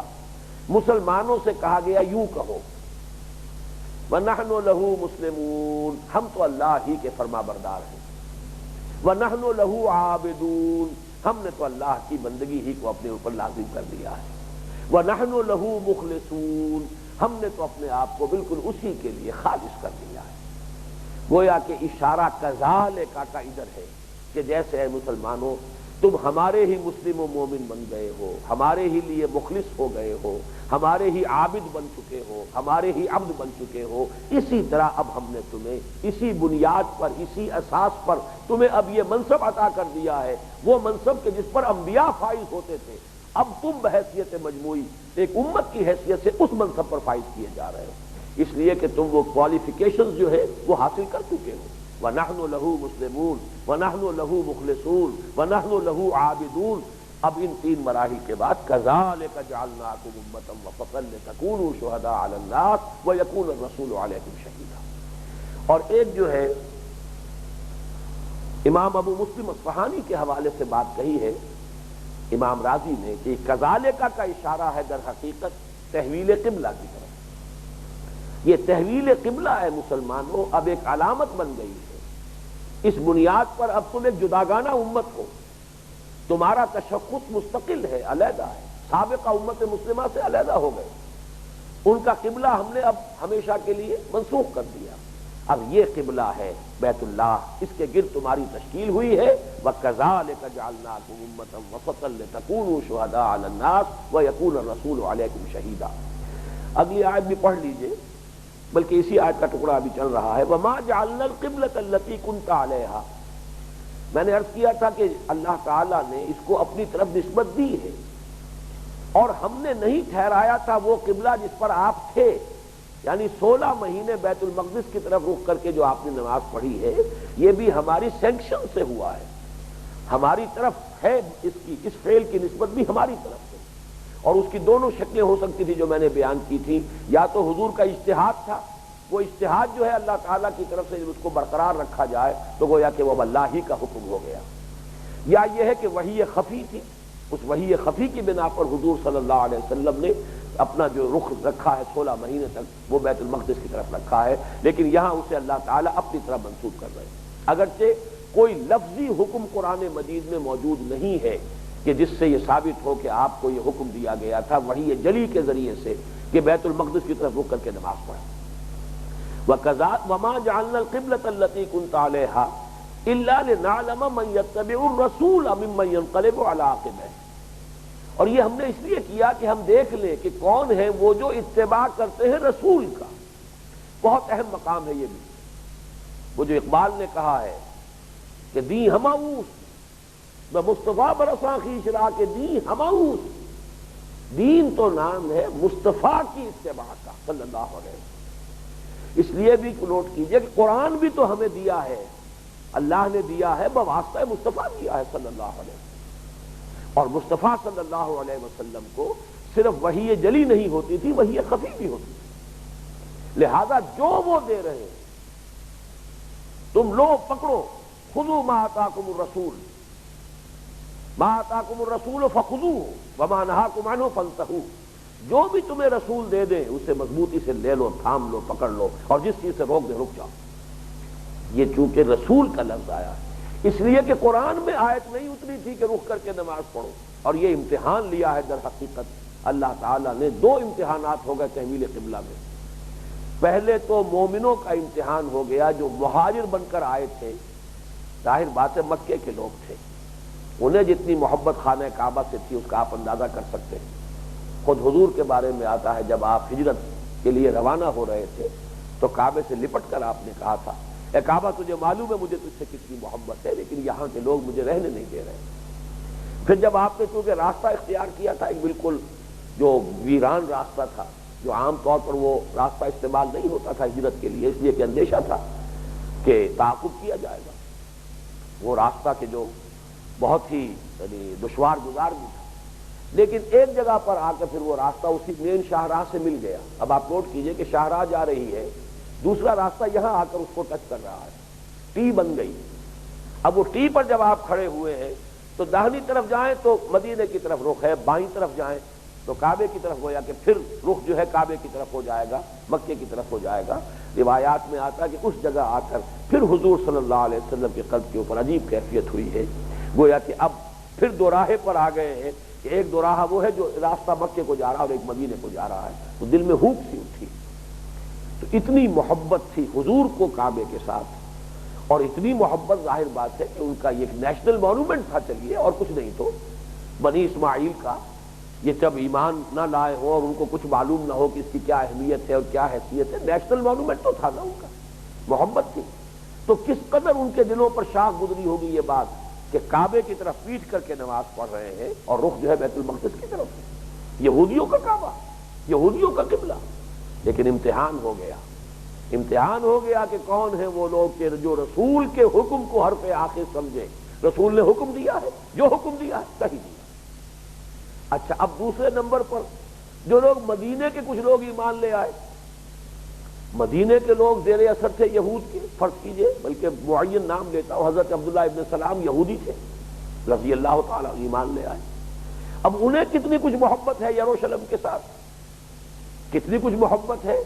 مسلمانوں سے کہا گیا یوں کہو وَنَحْنُ لَهُ مُسْلِمُونَ، ہم تو اللہ ہی کے فرما بردار ہیں. وَنَحْنُ لَهُ عَابِدُونَ، ہم نے تو اللہ کی بندگی ہی کو اپنے اوپر لازم کر دیا ہے. وَنَحْنُ لَهُ مُخْلِصُونَ، ہم نے تو اپنے آپ کو بالکل اسی کے لیے خالص کر دیا ہے. گویا کہ اشارہ کذالک کا ادھر ہے کہ جیسے اے مسلمانوں تم ہمارے ہی مسلم و مومن بن گئے ہو، ہمارے ہی لیے مخلص ہو گئے ہو، ہمارے ہی عابد بن چکے ہو، ہمارے ہی عبد بن چکے ہو، اسی طرح اب ہم نے تمہیں اسی بنیاد پر، اسی اساس پر تمہیں اب یہ منصب عطا کر دیا ہے، وہ منصب کہ جس پر انبیاء فائز ہوتے تھے. اب تم بحیثیت مجموعی ایک امت کی حیثیت سے اس منصب پر فائز کیے جا رہے ہو، اس لیے کہ تم وہ کوالیفیکیشنز جو ہے وہ حاصل کر چکے ہو. وَنَحْنُ لَهُ مُسْلِمُونَ وَنَحْنُ لَهُ مُخْلِصُونَ وَنَحْنُ لَهُ عَابِدُونَ. اب ان 3 مراحل کے بعد كَذَلِكَ جَعَلْنَاكُمْ أُمَّةً وَسَطًا لِتَكُونُوا شُهَدَاءَ عَلَى النَّاسِ وَيَكُونَ الرَّسُولُ عَلَيْكُمْ شَهِيدًا. اور ایک جو ہے امام ابو مسلم اصفہانی کے حوالے سے بات کہی ہے امام راضی نے کہ کذالکہ کا اشارہ ہے در حقیقت تحویل قبلہ کی طرف۔ یہ تحویل قبلہ ہے مسلمانوں، اب ایک علامت بن گئی ہے۔ اس بنیاد پر اب تم ایک جداگانہ امت ہو، تمہارا تشخص مستقل ہے، علیحدہ ہے، سابقہ امت مسلمہ سے علیحدہ ہو گئے۔ ان کا قبلہ ہم نے اب ہمیشہ کے لیے منسوخ کر دیا، اب یہ قبلہ ہے بیت اللہ، اس کے گرد تمہاری تشکیل ہوئی ہے۔ وَكَذَلِكَ جَعَلْنَاكُمْ أُمَّةً وَسَطًا لِتَكُونُوا شُهَدَاءَ عَلَى النَّاسِ وَيَكُونَ الرَّسُولُ عَلَيْكُمْ شَهِيدًا۔ اگلی آیت بھی پڑھ لیجئے، بلکہ اسی آیت کا ٹکڑا ابھی چل رہا ہے۔ وَمَا جَعَلْنَا الْقِبْلَةَ الَّتِي كُنْتَ عَلَيْهَا، میں نے عرض کیا تھا کہ اللہ تعالیٰ نے اس کو اپنی طرف نسبت دی ہے، اور ہم نے نہیں ٹھہرایا تھا وہ قبلہ جس پر آپ تھے، یعنی 16 مہینے بیت المقدس کی طرف رخ کر کے جو آپ نے نماز پڑھی ہے، یہ بھی ہماری سینکشن سے ہوا ہے، ہماری طرف ہے، اس فعل کی نسبت بھی ہماری طرف سے۔ اور اس کی دونوں شکلیں ہو سکتی تھی جو میں نے بیان کی تھی، یا تو حضور کا اجتہاد تھا، وہ اجتہاد جو ہے اللہ تعالیٰ کی طرف سے اس کو برقرار رکھا جائے تو گویا کہ وہ اللہ ہی کا حکم ہو گیا، یا یہ ہے کہ وحی خفی تھی، اس وحی خفی کی بنا پر حضور صلی اللہ علیہ وسلم نے اپنا جو رخ رکھا ہے 16 مہینے تک وہ بیت المقدس کی طرف رکھا ہے، لیکن یہاں اسے اللہ تعالیٰ اپنی طرف منسوب کر رہے ہیں، اگرچہ کوئی لفظی حکم قرآن مجید میں موجود نہیں ہے کہ جس سے یہ ثابت ہو کہ آپ کو یہ حکم دیا گیا تھا وحی جلی کے ذریعے سے کہ بیت المقدس کی طرف رخ کر کے نماز پڑھیں۔ وَمَا جَعَلْنَا الْقِبْلَةَ الَّتِي كُنْتَ عَلَيْهَا إِلَّا لِنَعْلَمَ مَن يَتَّبِعُ الرَّسُولَ مِمَّن يَنقَلِبُ عَلَىٰ عَقِبَيْهِ، اور یہ ہم نے اس لیے کیا کہ ہم دیکھ لیں کہ کون ہے وہ جو اتباع کرتے ہیں رسول کا۔ بہت اہم مقام ہے یہ بھی، وہ جو اقبال نے کہا ہے کہ دی ہماؤس مصطفیٰ برساں خیش را کے دی ہماؤس، دین تو نام ہے مصطفیٰ کی اتباع کا صلی اللہ علیہ وسلم۔ اس لیے بھی نوٹ کیجئے کہ قرآن بھی تو ہمیں دیا ہے، اللہ نے دیا ہے بواسطہ مصطفیٰ دیا ہے صلی اللہ علیہ وسلم، اور مصطفیٰ صلی اللہ علیہ وسلم کو صرف وحی جلی نہیں ہوتی تھی، وحی خفی بھی ہوتی تھی، لہذا جو وہ دے رہے ہیں تم لو پکڑو، خذوا ما آتاکم الرسول، ما آتاکم الرسول فخذوہ وما نہاکم عنہ فانتہوا، جو بھی تمہیں رسول دے دیں اسے مضبوطی سے لے لو، تھام لو، پکڑ لو، اور جس چیز سے روک دے رک جاؤ۔ یہ چونکہ رسول کا لفظ آیا ہے اس لیے کہ قرآن میں آیت نہیں اتری تھی کہ رخ کر کے نماز پڑھو، اور یہ امتحان لیا ہے در حقیقت اللہ تعالیٰ نے۔ دو امتحانات ہو گئے تحویل قبلہ میں، پہلے تو مومنوں کا امتحان ہو گیا جو مہاجر بن کر آئے تھے، ظاہر بات ہے مکے کے لوگ تھے، انہیں جتنی محبت خانہ کعبہ سے تھی اس کا آپ اندازہ کر سکتے ہیں۔ خود حضور کے بارے میں آتا ہے جب آپ ہجرت کے لیے روانہ ہو رہے تھے تو کعبے سے لپٹ کر آپ نے کہا تھا، اے کعبہ تجھے معلوم ہے مجھے تجھ سے کتنی محبت ہے، لیکن یہاں کے لوگ مجھے رہنے نہیں دے رہے۔ پھر جب آپ نے چونکہ راستہ اختیار کیا تھا ایک بالکل جو ویران راستہ تھا، جو عام طور پر وہ راستہ استعمال نہیں ہوتا تھا ہجرت کے لیے، اس لیے کہ اندیشہ تھا کہ تعاقب کیا جائے گا، وہ راستہ کہ جو بہت ہی دشوار گزار بھی تھا، لیکن ایک جگہ پر آ کر پھر وہ راستہ اسی مین شاہراہ سے مل گیا۔ اب آپ نوٹ کیجئے کہ شاہراہ جا رہی ہے، دوسرا راستہ یہاں آ کر اس کو ٹچ کر رہا ہے، ٹی بن گئی۔ اب وہ ٹی پر جب آپ کھڑے ہوئے ہیں تو داہنی طرف جائیں تو مدینے کی طرف رخ ہے، بائیں طرف جائیں تو کعبے کی طرف گویا کہ پھر رخ جو ہے کعبے کی طرف ہو جائے گا، مکے کی طرف ہو جائے گا۔ روایات میں آتا ہے کہ اس جگہ آ کر پھر حضور صلی اللہ علیہ وسلم کے قلب کے اوپر عجیب کیفیت ہوئی ہے، گویا کہ اب پھر دو راہے پر آ گئے ہیں کہ ایک دو راہ وہ ہے جو راستہ مکے کو جا رہا اور ایک مدینے کو جا رہا ہے، تو دل میں ہوک سی اٹھی۔ تو اتنی محبت تھی حضور کو کعبے کے ساتھ، اور اتنی محبت ظاہر بات ہے کہ ان کا یہ ایک نیشنل مانومنٹ تھا، چلیے اور کچھ نہیں تو بنی اسماعیل کا، یہ جب ایمان نہ لائے ہو اور ان کو کچھ معلوم نہ ہو کہ اس کی کیا اہمیت ہے اور کیا حیثیت ہے، نیشنل مانومنٹ تو تھا نا ان کا، محبت تھی۔ تو کس قدر ان کے دلوں پر شاخ گزری ہوگی یہ بات کہ کعبے کی طرف پیٹ کر کے نماز پڑھ رہے ہیں اور رخ جو ہے بیت المقدس کی طرف ہے، یہودیوں کا کعبہ، یہودیوں کا قبلہ۔ لیکن امتحان ہو گیا، امتحان ہو گیا کہ کون ہیں وہ لوگ کہ جو رسول کے حکم کو حرف آخر سمجھے۔ رسول نے حکم دیا ہے، جو حکم دیا ہے صحیح دیا۔ اچھا، اب دوسرے نمبر پر جو لوگ مدینے کے کچھ لوگ ایمان لے آئے، مدینے کے لوگ زیر اثر تھے یہود کے، فرض کیجئے، بلکہ معین نام لیتا ہوں، حضرت عبداللہ ابن سلام یہودی تھے رضی اللہ تعالی ایمان لے آئے۔ اب انہیں کتنی کچھ محبت ہے یروشلم کے ساتھ، کتنی کچھ محبت ہے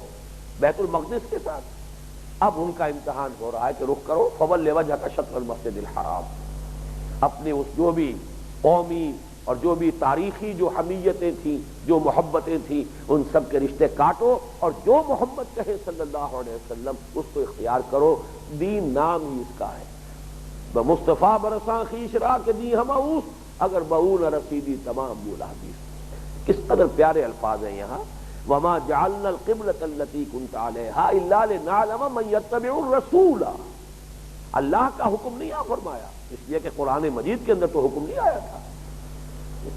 بیت المقدس کے ساتھ۔ اب ان کا امتحان ہو رہا ہے کہ رخ کرو فول وجہک شطر المسجد الحرام، اپنے اس جو بھی قومی اور جو بھی تاریخی جو حمیتیں تھیں، جو محبتیں تھیں، ان سب کے رشتے کاٹو، اور جو محمد کہے صلی اللہ علیہ وسلم اس کو اختیار کرو۔ دین نام ہی اس کا ہے، بمصطفیٰ برساں خیش را کے دی ہماؤس، اگر بہو نہ رسیدی تمام بولا حدیث۔ کس قدر پیارے الفاظ ہیں یہاں، وما جعلنا القبلۃ التي كنت عليها الا لنعلم من يتبع الرسول۔ اللہ کا حکم نہیں آ فرمایا، اس لیے کہ قرآن مجید کے اندر تو حکم نہیں آیا تھا،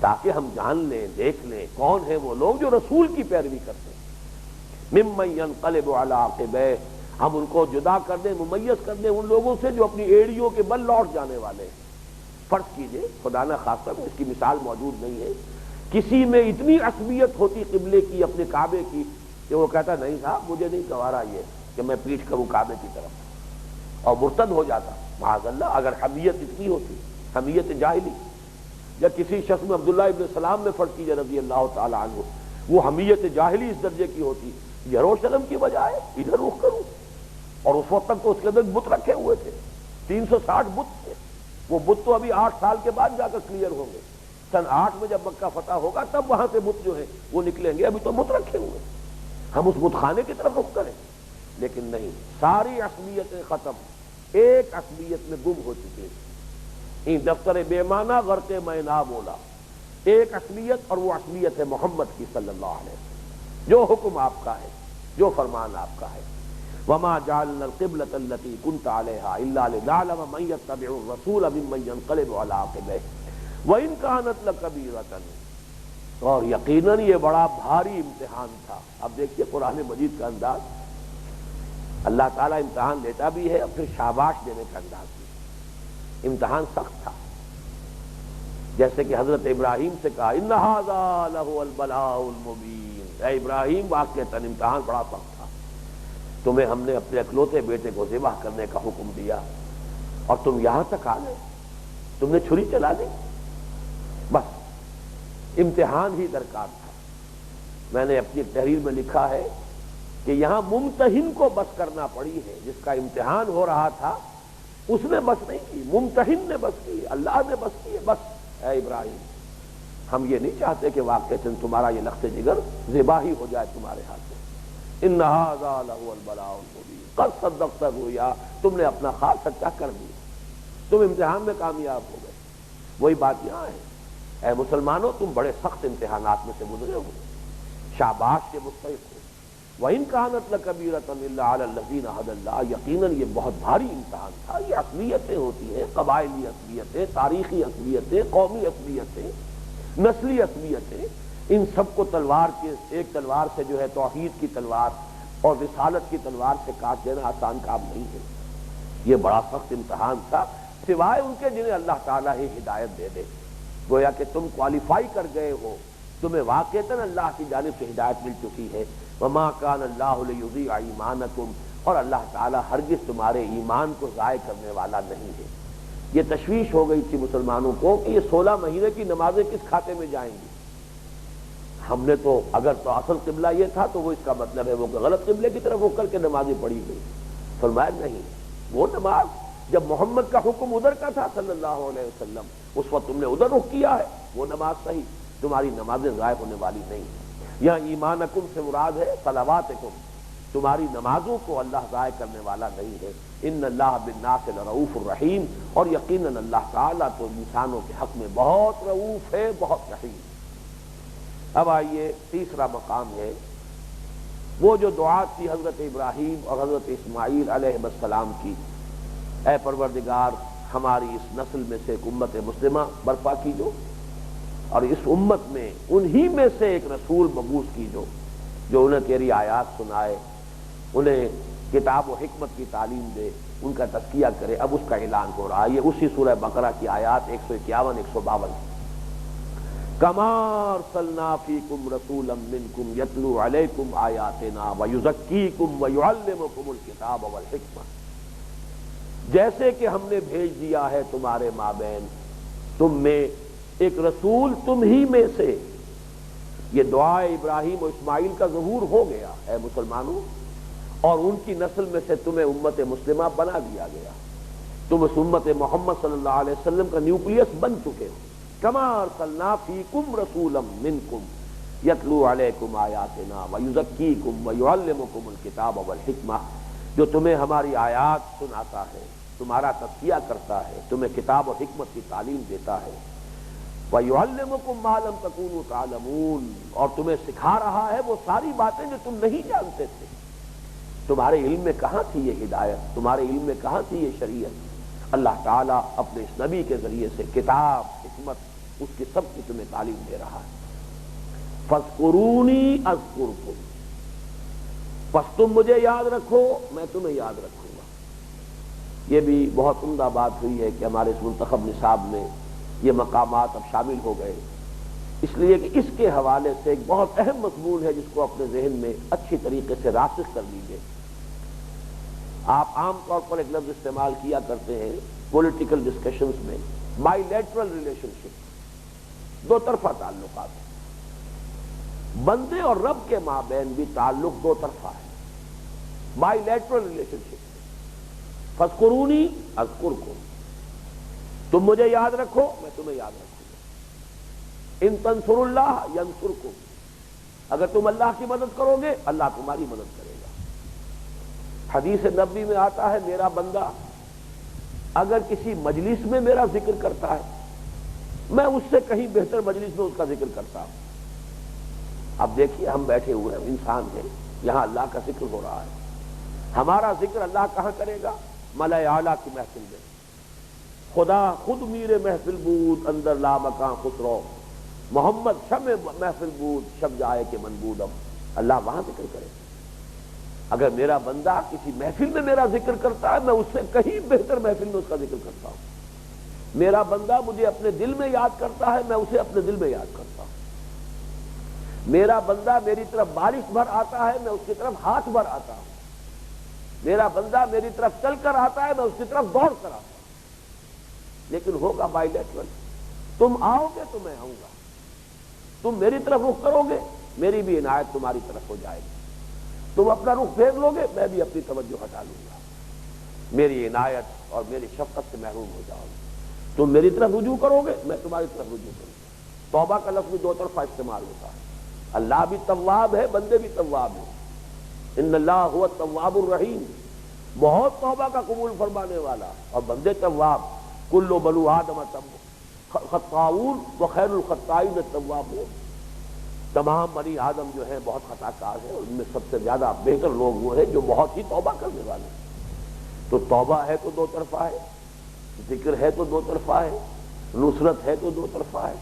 تاکہ ہم جان لیں، دیکھ لیں کون ہیں وہ لوگ جو رسول کی پیروی کرتے ہیں۔ ممن ينقلب على عقبيه، ہم ان کو جدا کر دیں، ممیز کر دیں ان لوگوں سے جو اپنی ایڑیوں کے بل لوٹ جانے والے ہیں۔ فرض کیجئے، خدا نہ خواستہ، اس کی مثال موجود نہیں ہے، کسی میں اتنی عصبیت ہوتی قبلے کی، اپنے کعبے کی، کہ وہ کہتا نہیں صاحب مجھے نہیں گوارا یہ کہ میں پیٹھ کروں کعبے کی طرف، اور مرتد ہو جاتا معاذ اللہ۔ اگر حمیت اتنی ہوتی، حمیت جاہلی، یا کسی شخص میں عبداللہ ابن سلام میں فرض کیجئے رضی اللہ تعالی عنہ، وہ حمیت جاہلی اس درجے کی ہوتی، یروشلم کی بجائے ادھر رخ کروں، اور اس وقت تک تو اس کے اندر بت رکھے ہوئے تھے، 360 بت تھے، وہ بت تو ابھی 8 سال کے بعد جا کر کلیئر ہوں گے، سن 8 میں جب مکہ فتح ہوگا تب وہاں سے بت جو ہے وہ نکلیں گے، ابھی تو بت رکھے ہوئے، ہم اس بت خانے کی طرف رخ کریں۔ لیکن نہیں، ساری عصبیتیں ختم، ایک عصبیت میں گم ہو چکے، این دفتر بے معنی غرق میں نہ بولا، ایک عصبیت، اور وہ عصبیت ہے محمد کی صلی اللہ علیہ وسلم، جو حکم آپ کا ہے، جو فرمان آپ کا ہے۔ وما جعلنا القبلۃ التي كنت عليها الا لنعلم من يتبع الرسول ممن ينقلب على عقبيه وان كانت لكبيرة، اور یقیناً یہ بڑا بھاری امتحان تھا۔ اب دیکھیے قرآن مجید کا انداز، اللہ تعالیٰ امتحان لیتا بھی ہے اور پھر شاباش دینے کا انداز بھی۔ امتحان سخت تھا، جیسے کہ حضرت ابراہیم سے کہا ان ھذا لہو البلاء المبین، اے ابراہیم واقعتاً امتحان بڑا سخت تھا، تمہیں ہم نے اپنے اکلوتے بیٹے کو ذبح کرنے کا حکم دیا اور تم یہاں تک آ گئے، تم نے چھری چلا دی، بس امتحان ہی درکار تھا۔ میں نے اپنی تحریر میں لکھا ہے کہ یہاں ممتحن کو بس کرنا پڑی ہے، جس کا امتحان ہو رہا تھا اس نے بس نہیں کی، ممتحن نے بس کی، اللہ نے بس کی، بس اے ابراہیم ہم یہ نہیں چاہتے کہ واقعتاً تمہارا یہ لخت جگر ذبح ہی ہو جائے تمہارے ہاتھ سے۔ ان ھذا لہو البلاء المبین، قد صدقت الرؤیا، تم نے اپنا خواب سچا کر دیا، تم امتحان میں کامیاب ہو گئے۔ وہی بات یہاں ہے، اے مسلمانوں تم بڑے سخت امتحانات میں سے گزرے ہو، شاباش کے مستحق ہو۔ وَإِن كَانَتْ لَكَبِيرَةً إِلَّا عَلَى الَّذِينَ هَدَى اللَّهُ، یقیناً یہ بہت بھاری امتحان تھا۔ یہ عصبیتیں ہوتی ہیں، قبائلی عصبیتیں، تاریخی عصبیتیں، قومی عصبیتیں، نسلی عصبیتیں، ان سب کو تلوار کے ایک تلوار سے جو ہے توحید کی تلوار اور رسالت کی تلوار سے کاٹ دینا آسان کام نہیں ہے۔ یہ بڑا سخت امتحان تھا، سوائے ان کے جنہیں اللہ تعالیٰ ہی ہدایت دے دے، گویا کہ تم کوالیفائی کر گئے ہو، تمہیں واقعتاً اللہ کی جانب سے ہدایت مل چکی ہے۔ وما كان الله ليضيع ایمانکم، اور اللہ تعالیٰ ہرگز تمہارے ایمان کو ضائع کرنے والا نہیں ہے۔ یہ تشویش ہو گئی تھی مسلمانوں کو کہ یہ 16 مہینے کی نمازیں کس کھاتے میں جائیں گی۔ ہم نے تو اگر تو اصل قبلہ یہ تھا تو وہ اس کا مطلب ہے وہ کہ غلط قبلے کی طرف رخ کر کے نمازیں پڑھی گئی۔ فرمایا نہیں، وہ نماز جب محمد کا حکم ادھر کا تھا صلی اللہ علیہ وسلم، اس وقت تم نے ادھر رخ کیا ہے، وہ نماز صحیح، تمہاری نمازیں ضائع ہونے والی نہیں۔ یہاں ایمانکم سے مراد ہے صلواتکم، تمہاری نمازوں کو اللہ ضائع کرنے والا نہیں ہے۔ ان اللہ بالناس لرؤوف الرحیم، اور یقیناً اللہ تعالیٰ تو انسانوں کے حق میں بہت رؤوف ہے، بہت رحیم۔ اب آئیے تیسرا مقام ہے وہ جو دعا تھی حضرت ابراہیم اور حضرت اسماعیل علیہ السلام کی، اے پروردگار ہماری اس نسل میں سے ایک امت مسلمہ برپا کیجو، اور اس امت میں انہی میں سے ایک رسول مبعوث کیجو جو انہیں تیری آیات سنائے، انہیں کتاب و حکمت کی تعلیم دے، ان کا تزکیہ کرے۔ اب اس کا اعلان ہو رہا ہے، یہ اسی سورہ بقرہ کی آیات 151 152۔ کما ارسلنا فیکم رسولا منکم یتلو علیکم آیاتنا ویزکیکم ویعلمکم الکتاب والحکمہ، جیسے کہ ہم نے بھیج دیا ہے تمہارے مابین تم میں ایک رسول تم ہی میں سے۔ یہ دعائے ابراہیم و اسماعیل کا ظہور ہو گیا اے مسلمانوں، اور ان کی نسل میں سے تمہیں امت مسلمہ بنا دیا گیا، تم اس امت محمد صلی اللہ علیہ وسلم کا نیوکلیس بن چکے ہو۔ کما ارسلنا فیکم رسولا منکم یتلو علیکم آیاتنا ویزکیکم ویعلمکم الکتاب والحکمہ، جو تمہیں ہماری آیات سناتا ہے، تمہارا تزکیہ کرتا ہے، تمہیں کتاب اور حکمت کی تعلیم دیتا ہے، وَيُعَلِّمُكُم مَّا لَمْ تَكُونُوا تَعْلَمُونَ، اور تمہیں سکھا رہا ہے وہ ساری باتیں جو تم نہیں جانتے تھے۔ تمہارے علم میں کہاں تھی یہ ہدایت، تمہارے علم میں کہاں تھی یہ شریعت؟ اللہ تعالیٰ اپنے اس نبی کے ذریعے سے کتاب، حکمت، اس کی سب کی تمہیں تعلیم دے رہا ہے۔ فَاذْكُرُونِي أَذْكُرْكُمْ، پس تم مجھے یاد رکھو میں تمہیں یاد رکھوں گا۔ یہ بھی بہت عمدہ بات ہوئی ہے کہ ہمارے اس منتخب نصاب میں یہ مقامات اب شامل ہو گئے، اس لیے کہ اس کے حوالے سے ایک بہت اہم مضمون ہے جس کو اپنے ذہن میں اچھی طریقے سے راسخ کر لیجیے۔ آپ عام طور پر ایک لفظ استعمال کیا کرتے ہیں پولیٹیکل ڈسکشنز میں، بائی لیٹرل ریلیشن شپ، دو طرفہ تعلقات، بندے اور رب کے مابین بھی تعلق دو طرفہ ہے، بائی لیٹرل ریلیشن شپ۔ فاذکرونی اذکرکم، تم مجھے یاد رکھو میں تمہیں یاد رکھوں گا۔ ان تنصروا اللہ ینصرکم، اگر تم اللہ کی مدد کرو گے اللہ تمہاری مدد کرے گا۔ حدیث نبوی میں آتا ہے میرا بندہ اگر کسی مجلس میں میرا ذکر کرتا ہے میں اس سے کہیں بہتر مجلس میں اس کا ذکر کرتا ہوں۔ اب دیکھیے ہم بیٹھے ہوئے ہیں، انسان ہیں، یہاں اللہ کا ذکر ہو رہا ہے، ہمارا ذکر اللہ کہاں کرے گا؟ ملائے اعلیٰ کی محفل میں۔ خدا خود میر محفل بود اندر لا مکان خسرو، محمد شمع محفل بود شب جائے کہ منبودم، اللہ وہاں ذکر کرے۔ اگر میرا بندہ کسی محفل میں میرا ذکر کرتا ہے میں اس سے کہیں بہتر محفل میں اس کا ذکر کرتا ہوں۔ میرا بندہ مجھے اپنے دل میں یاد کرتا ہے میں اسے اپنے دل میں یاد کرتا ہوں۔ میرا بندہ میری طرف بارش بھر آتا ہے میں اس کی طرف ہاتھ بھر آتا ہوں۔ میرا بندہ میری طرف چل کر آتا ہے میں اس کی طرف دوڑ کر آتا ہوں۔ لیکن ہوگا بائی لیٹرل، تم آؤ گے تو میں آؤں گا، تم میری طرف رخ کرو گے میری بھی عنایت تمہاری طرف ہو جائے گی، تم اپنا رخ پھیر لو گے میں بھی اپنی توجہ ہٹا لوں گا، میری عنایت اور میری شفقت سے محروم ہو جاؤ گے۔ تم میری طرف رجوع کرو گے میں تمہاری طرف رجوع کروں گا۔ توبہ کا لفظ بھی دو طرفہ استعمال ہوتا ہے، اللہ بھی تواب ہے بندے بھی تواب ہیں۔ ان اللہ هو التواب الرحیم، بہت توبہ کا قبول فرمانے والا، اور بندے تواب۔ کل بنو آدم خطاؤون وخیر الخطائین التوابون، تمام بنی آدم جو ہیں بہت خطا کار ہیں، ان میں سب سے زیادہ بہتر لوگ وہ ہیں جو بہت ہی توبہ کرنے والے ہیں۔ تو توبہ ہے تو دو طرفہ ہے، ذکر ہے تو دو طرفہ ہے، نصرت ہے تو دو طرفہ ہے۔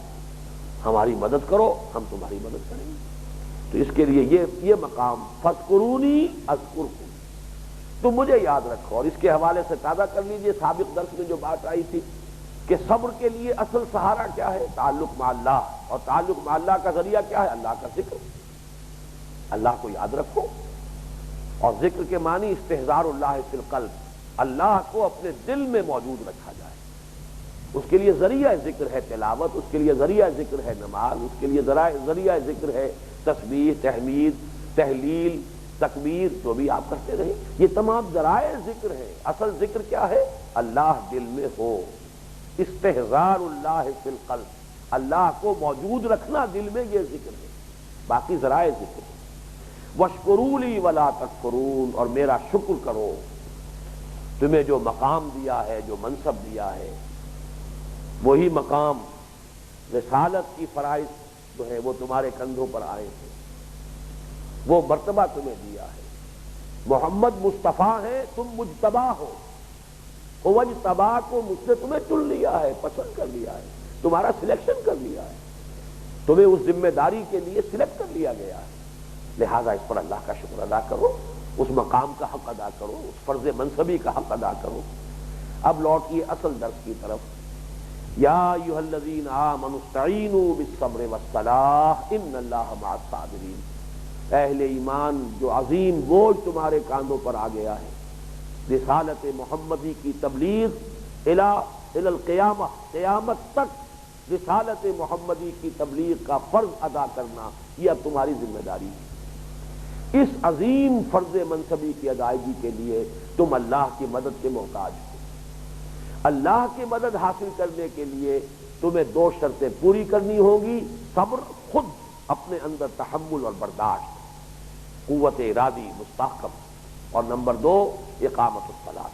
ہماری مدد کرو ہم تمہاری مدد کریں گے۔ تو اس کے لیے یہ مقام فاذکرونی اذکرکم، تم مجھے یاد رکھو۔ اور اس کے حوالے سے تازہ کر لیجئے سابق درس میں جو بات آئی تھی کہ صبر کے لیے اصل سہارا کیا ہے؟ تعلق مع اللہ، اور تعلق مع اللہ کا ذریعہ کیا ہے؟ اللہ کا ذکر۔ اللہ کو یاد رکھو، اور ذکر کے معنی استحضار اللہ فی القلب، اللہ کو اپنے دل میں موجود رکھا جائے۔ اس کے لیے ذریعہ ذکر ہے تلاوت، اس کے لیے ذریعہ ذکر ہے نماز، اس کے لیے ذریعہ ذکر ہے تسبیح، تحمید، تہلیل، تکبیر، جو بھی آپ کرتے رہے، یہ تمام ذرائع ذکر ہے۔ اصل ذکر کیا ہے؟ اللہ دل میں ہو، استحضار اللہ فی القلب، اللہ کو موجود رکھنا دل میں، یہ ذکر ہے، باقی ذرائع ذکر ہے۔ واشکروا لی ولا تکفرون، اور میرا شکر کرو، تمہیں جو مقام دیا ہے، جو منصب دیا ہے، وہی مقام رسالت کی فرائض جو ہے وہ تمہارے کندھوں پر آئے ہیں، وہ مرتبہ تمہیں دیا ہے۔ محمد مصطفیٰ ہے، تم مجتبی ہو، وجتبا کو مجھ سے تمہیں چن لیا ہے، پسند کر لیا ہے، تمہارا سلیکشن کر لیا ہے، تمہیں اس ذمہ داری کے لیے سلیکٹ کر لیا گیا ہے، لہذا اس پر اللہ کا شکر ادا کرو، اس مقام کا حق ادا کرو، اس فرض منصبی کا حق ادا کرو۔ اب لوٹئے اصل درس کی طرف۔ یا ایھا الذین آمنوا استعینوا بالصبر والصلاۃ ان اللہ مع الصابرین، اہل ایمان جو عظیم بوجھ تمہارے کاندھوں پر آ گیا ہے، رسالت محمدی کی تبلیغ الی القیامہ، قیامت تک رسالت محمدی کی تبلیغ کا فرض ادا کرنا یہ اب تمہاری ذمہ داری ہے۔ اس عظیم فرض منصبی کی ادائیگی کے لیے تم اللہ کی مدد کے محتاج ہو۔ اللہ کی مدد حاصل کرنے کے لیے تمہیں دو شرطیں پوری کرنی ہوں گی، صبر، خود اپنے اندر تحمل اور برداشت، قوت ارادی مستحکم، اور نمبر دو اقامت الصلاۃ۔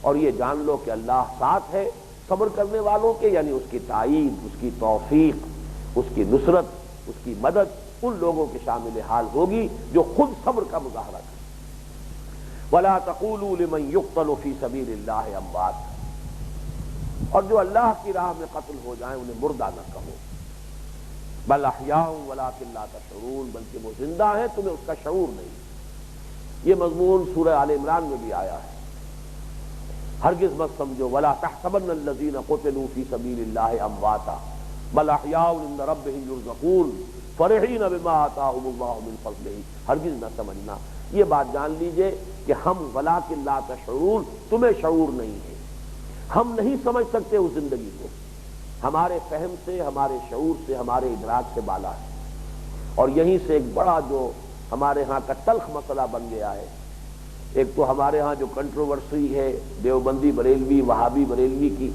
اور یہ جان لو کہ اللہ ساتھ ہے صبر کرنے والوں کے، یعنی اس کی تائید، اس کی توفیق، اس کی نصرت، اس کی مدد ان لوگوں کے شامل حال ہوگی جو خود صبر کا مظاہرہ کریں۔ وَلَا تَقُولُوا لِمَن يُقْتَلُ فِي سَبِيلِ اللَّهِ أَمْوَاتٌ، اور جو اللہ کی راہ میں قتل ہو جائیں انہیں مردہ نہ کہو، بل احیاء ولکن لا تشعرون، بلکہ وہ زندہ ہیں تمہیں اس کا شعور نہیں۔ یہ مضمون سورہ آل عمران میں بھی آیا ہے۔ ہرگز مت سمجھو ولا تحسبن الذین قتلوا فی سبیل اللہ امواتا بل احیاء عند ربهم یرزقون فرحین بما آتاہم اللہ من فضلہ، ہرگز نہ سمجھنا، یہ بات جان لیجئے کہ ہم ولکن لا تشعرون، تمہیں شعور نہیں ہے، ہم نہیں سمجھ سکتے اس زندگی کو، ہمارے فہم سے، ہمارے شعور سے، ہمارے ادراک سے بالا ہے۔ اور یہیں سے ایک بڑا جو ہمارے ہاں کا تلخ مسئلہ بن گیا ہے، ایک تو ہمارے ہاں جو کنٹروورسی ہے دیوبندی بریلوی وہابی بریلوی کی،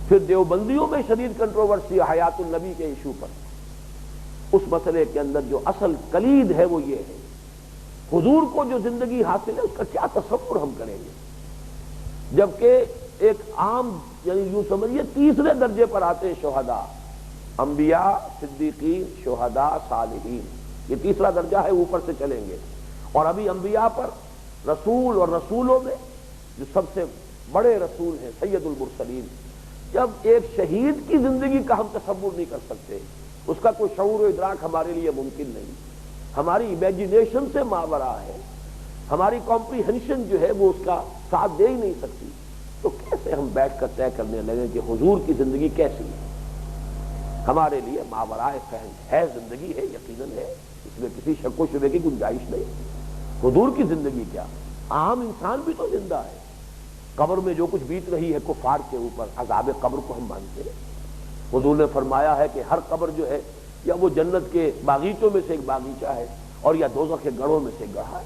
پھر دیوبندیوں میں شدید کنٹروورسی حیات النبی کے ایشو پر۔ اس مسئلے کے اندر جو اصل کلید ہے وہ یہ ہے، حضور کو جو زندگی حاصل ہے اس کا کیا تصور ہم کریں گے، جبکہ ایک عام، یعنی یوں سمجھیے تیسرے درجے پر آتے ہیں شہداء، انبیاء، صدیقین، شہداء، صالحین، یہ تیسرا درجہ ہے، اوپر سے چلیں گے۔ اور ابھی انبیاء پر رسول، اور رسولوں میں جو سب سے بڑے رسول ہیں سید المرسلین، جب ایک شہید کی زندگی کا ہم تصور نہیں کر سکتے، اس کا کوئی شعور و ادراک ہمارے لیے ممکن نہیں، ہماری امیجینیشن سے ماورا ہے، ہماری کمپریہنشن جو ہے وہ اس کا ساتھ دے ہی نہیں سکتی، تو کیسے ہم بیٹھ کر طے کرنے لگیں کہ حضور کی زندگی کیسی ہے؟ ہمارے لیے ماورائے فہم ہے، زندگی ہے، یقیناً ہے، اس میں کسی شک و شبے کی گنجائش نہیں۔ حضور کی زندگی کیا، عام انسان بھی تو زندہ ہے، قبر میں جو کچھ بیت رہی ہے کفار کے اوپر، عذاب قبر کو ہم مانتے ہیں۔ حضور نے فرمایا ہے کہ ہر قبر جو ہے یا وہ جنت کے باغیچوں میں سے ایک باغیچہ ہے اور یا دوزخ کے گڑھوں میں سے ایک گڑھا ہے،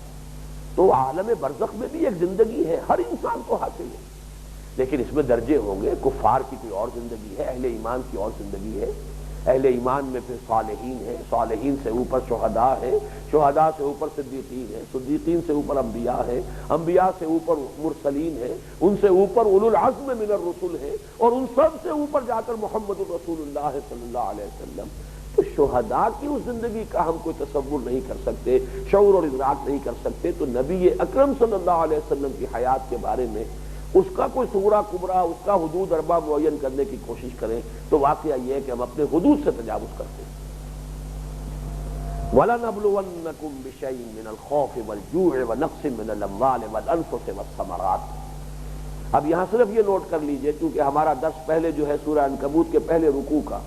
تو عالم برزخ میں بھی ایک زندگی ہے، ہر انسان کو حاصل ہے، لیکن اس میں درجے ہوں گے، کفار کی کوئی اور زندگی ہے، اہل ایمان کی اور زندگی ہے، اہل ایمان میں پھر صالحین ہے، صالحین سے اوپر شہداء ہے، شہداء سے اوپر صدیقین ہے، صدیقین سے اوپر انبیاء ہے، انبیاء سے اوپر مرسلین ہے، ان سے اوپر اولو العزم من الرسل ہے، اور ان سب سے اوپر جا کر محمد رسول اللہ صلی اللہ علیہ وسلم۔ تو شہداء کی اس زندگی کا ہم کوئی تصور نہیں کر سکتے، شعور اور ادراک نہیں کر سکتے، تو نبی اکرم صلی اللہ علیہ وسلم کی حیات کے بارے میں اس کا کوئی صغرا کبرا، اس کا حدود اربا معین کرنے کی کوشش کریں تو واقعہ یہ ہے کہ ہم اپنے حدود سے تجاوز کرتے ہیں۔ وَلَنَبْلُوَنَّكُمْ بِشَيْءٍ مِّنَ الْخَوْفِ وَالْجُوعِ وَنَقْصٍ مِّنَ الْأَمْوَالِ وَالْأَنفُسِ وَالثَّمَرَاتِ۔ اب یہاں صرف یہ نوٹ کر لیجئے، کیونکہ ہمارا درس پہلے جو ہے سورہ عنکبوت کے پہلے رکوع کا،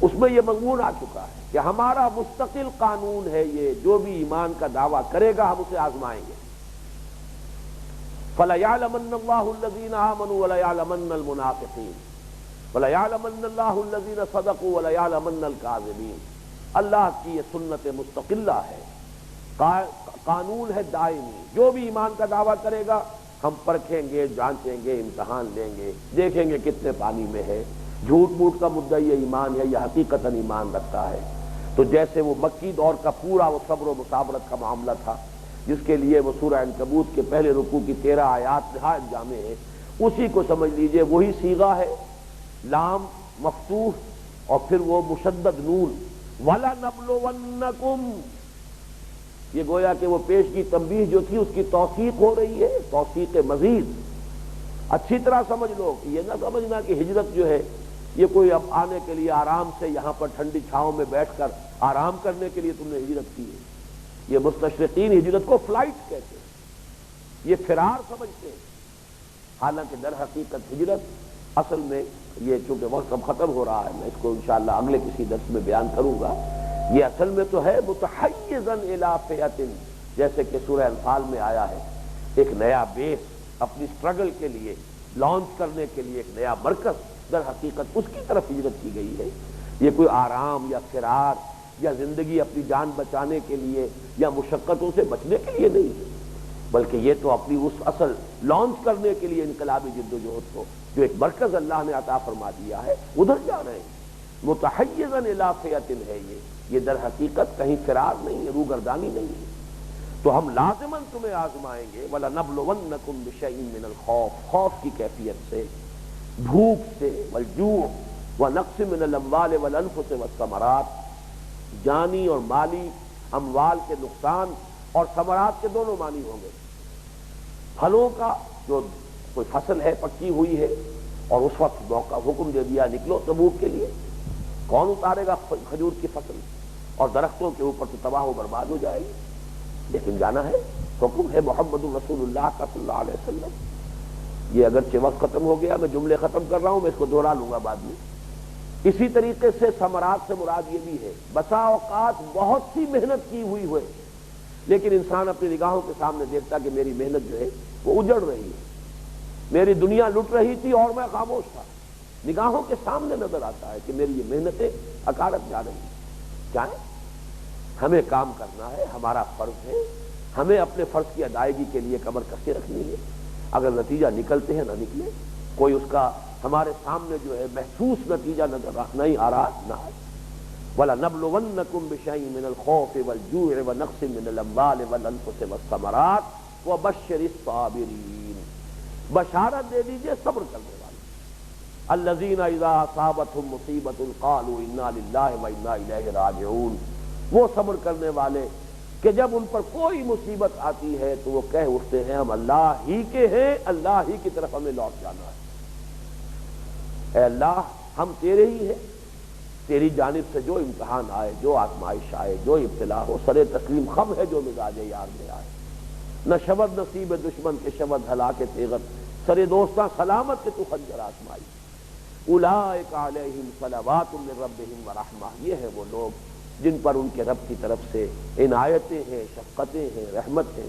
اس میں یہ مضمون آ چکا ہے کہ ہمارا مستقل قانون ہے یہ، جو بھی ایمان کا دعویٰ کرے گا ہم اسے آزمائیں گے۔ فَلَيَعْلَمَنَّ اللَّهُ الَّذِينَ آمَنُوا وَلَيَعْلَمَنَّ الْمُنَافِقِينَ وَلَيَعْلَمَنَّ اللَّهُ الَّذِينَ صَدَقُوا وَلَيَعْلَمَنَّ الْكَاذِبِينَ۔ اللہ کی یہ سنت مستقلہ ہے، قانون ہے دائمی، جو بھی ایمان کا دعویٰ کرے گا ہم پرکھیں گے، جانچیں گے، امتحان لیں گے، دیکھیں گے کتنے پانی میں ہے، جھوٹ موٹ کا مدعی ایمان ہے یا حقیقتاً ایمان رکھتا ہے۔ تو جیسے وہ مکی دور کا پورا وہ صبر و مصابرت کا معاملہ تھا، جس کے لیے وہ سورہ عنکبوت کے پہلے رکوع کی 13 آیات نہایت جامع ہے، اسی کو سمجھ لیجئے، وہی صیغہ ہے، لام مفتوح اور پھر وہ مشدد نون، وَلَنَبْلُوَنَّكُمْ، یہ گویا کہ وہ پیش کی تنبیہ جو تھی اس کی توثیق ہو رہی ہے، توثیق مزید۔ اچھی طرح سمجھ لو، یہ نہ سمجھنا کہ ہجرت جو ہے یہ کوئی اب آنے کے لیے آرام سے یہاں پر ٹھنڈی چھاؤں میں بیٹھ کر آرام کرنے کے لیے تم نے ہجرت کی ہے۔ یہ مستشرقین ہجرت کو فلائٹ کہتے ہیں، یہ فرار سمجھتے ہیں، حالانکہ در حقیقت ہجرت اصل میں یہ چونکہ وقت اب ختم ہو رہا ہے، میں اس کو انشاءاللہ اگلے کسی درس میں بیان کروں گا، یہ اصل میں تو ہے متحیزا الی فئۃ، جیسے کہ سورہ انفال میں آیا ہے، ایک نیا بیس اپنی سٹرگل کے لیے لانچ کرنے کے لیے، ایک نیا مرکز، در حقیقت اس کی طرف ہجرت کی گئی ہے۔ یہ کوئی آرام یا فرار یا زندگی اپنی جان بچانے کے لیے یا مشقتوں سے بچنے کے لیے نہیں ہے، بلکہ یہ تو اپنی اس اصل لانچ کرنے کے لیے انقلابی جدوجہد کو جو ایک مرکز اللہ نے عطا فرما دیا ہے ادھر جا رہے ہیں۔ متحیزا الی فئۃ ہے یہ در حقیقت کہیں فرار نہیں ہے، روگردانی نہیں ہے۔ تو ہم لازماً تمہیں آزمائیں گے، وَلَنَبْلُوَنَّكُمْ بِشَيْءٍ مِّنَ الْخَوْفِ، خوف کی کیفیت سے، بھوک سے، والجوع ونقص من الاموال والانفس والثمرات، جانی اور مالی اموال کے نقصان اور ثمرات کے دونوں معنی ہوں گے۔ پھلوں کا جو کوئی فصل ہے پکی ہوئی ہے اور اس وقت موقع حکم دے دیا نکلو تبوک کے لیے، کون اتارے گا کھجور کی فصل، اور درختوں کے اوپر تو تباہ و برباد ہو جائے گی، لیکن جانا ہے، حکم ہے محمد رسول اللہ کا صلی اللہ علیہ وسلم۔ یہ اگرچہ وقت ختم ہو گیا، میں جملے ختم کر رہا ہوں، میں اس کو دوہرا لوں گا بعد میں۔ اسی طریقے سے ثمرات سے مراد یہ بھی ہے، بسا اوقات بہت سی محنت کی ہوئی ہوئے لیکن انسان اپنی نگاہوں کے سامنے دیکھتا کہ میری محنت جو ہے وہ اجڑ رہی ہے، میری دنیا لٹ رہی تھی اور میں خاموش تھا، نگاہوں کے سامنے نظر آتا ہے کہ میری یہ محنتیں اکارت جا رہی ہیں۔ کیا ہے؟ ہمیں کام کرنا ہے، ہمارا فرض ہے، ہمیں اپنے فرض کی ادائیگی کے لیے کمر کسی رکھنی ہے، اگر نتیجہ نکلتے ہیں نہ نکلے، کوئی اس کا ہمارے سامنے جو ہے محسوس نتیجہ نظر نہیں آ رہا نہ ہے۔ وَلَنَبْلُوَنَّكُمْ بِشَيْءٍ مِّنَ الْخَوْفِ وَالْجُوعِ وَنَقْصٍ مِّنَ الْأَمْوَالِ وَالْأَنفُسِ وَالثَّمَرَاتِ وَبَشِّرِ الصَّابِرِينَ، بشارت دے دیجئے صبر کرنے والے، الَّذِينَ إِذَا أَصَابَتْهُم مُّصِيبَةٌ قَالُوا إِنَّا لِلَّهِ وَإِنَّا إِلَيْهِ رَاجِعُونَ، وہ صبر کرنے والے کہ جب ان پر کوئی مصیبت آتی ہے تو وہ کہہ اٹھتے ہیں ہم اللہ ہی کے ہیں، اللہ ہی کی طرف ہمیں لوٹ جانا ہے۔ اے اللہ ہم تیرے ہی ہیں، تیری جانب سے جو امتحان آئے، جو آزمائش آئے، جو ابتلا ہو، سر تسلیم خم ہے جو مزاج یار میں آئے، نہ شبد نصیب دشمن کے شبد ہلاک تیغت، سر دوستاں سلامت کے تو خنجر آزمائی، اولئک علیہم صلوات من ربہم ورحمہ، یہ ہے وہ لوگ جن پر ان کے رب کی طرف سے عنایتیں ہیں، شفقتیں ہیں، رحمت ہے،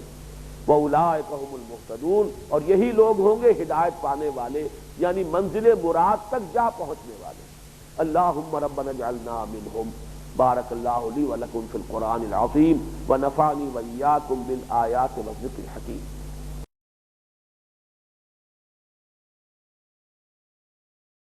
وَأُولَٰئِكَ هُمُ الْمُهْتَدُونَ، اور یہی لوگ ہوں گے ہدایت پانے والے، یعنی منزل مراد تک جا پہنچنے والے۔ اللہم ربنا اجعلنا منہم۔ بارک اللہ لی ولکم فی القرآن العظیم ونفعنی وإیاکم بالآیات والذکر الحکیم۔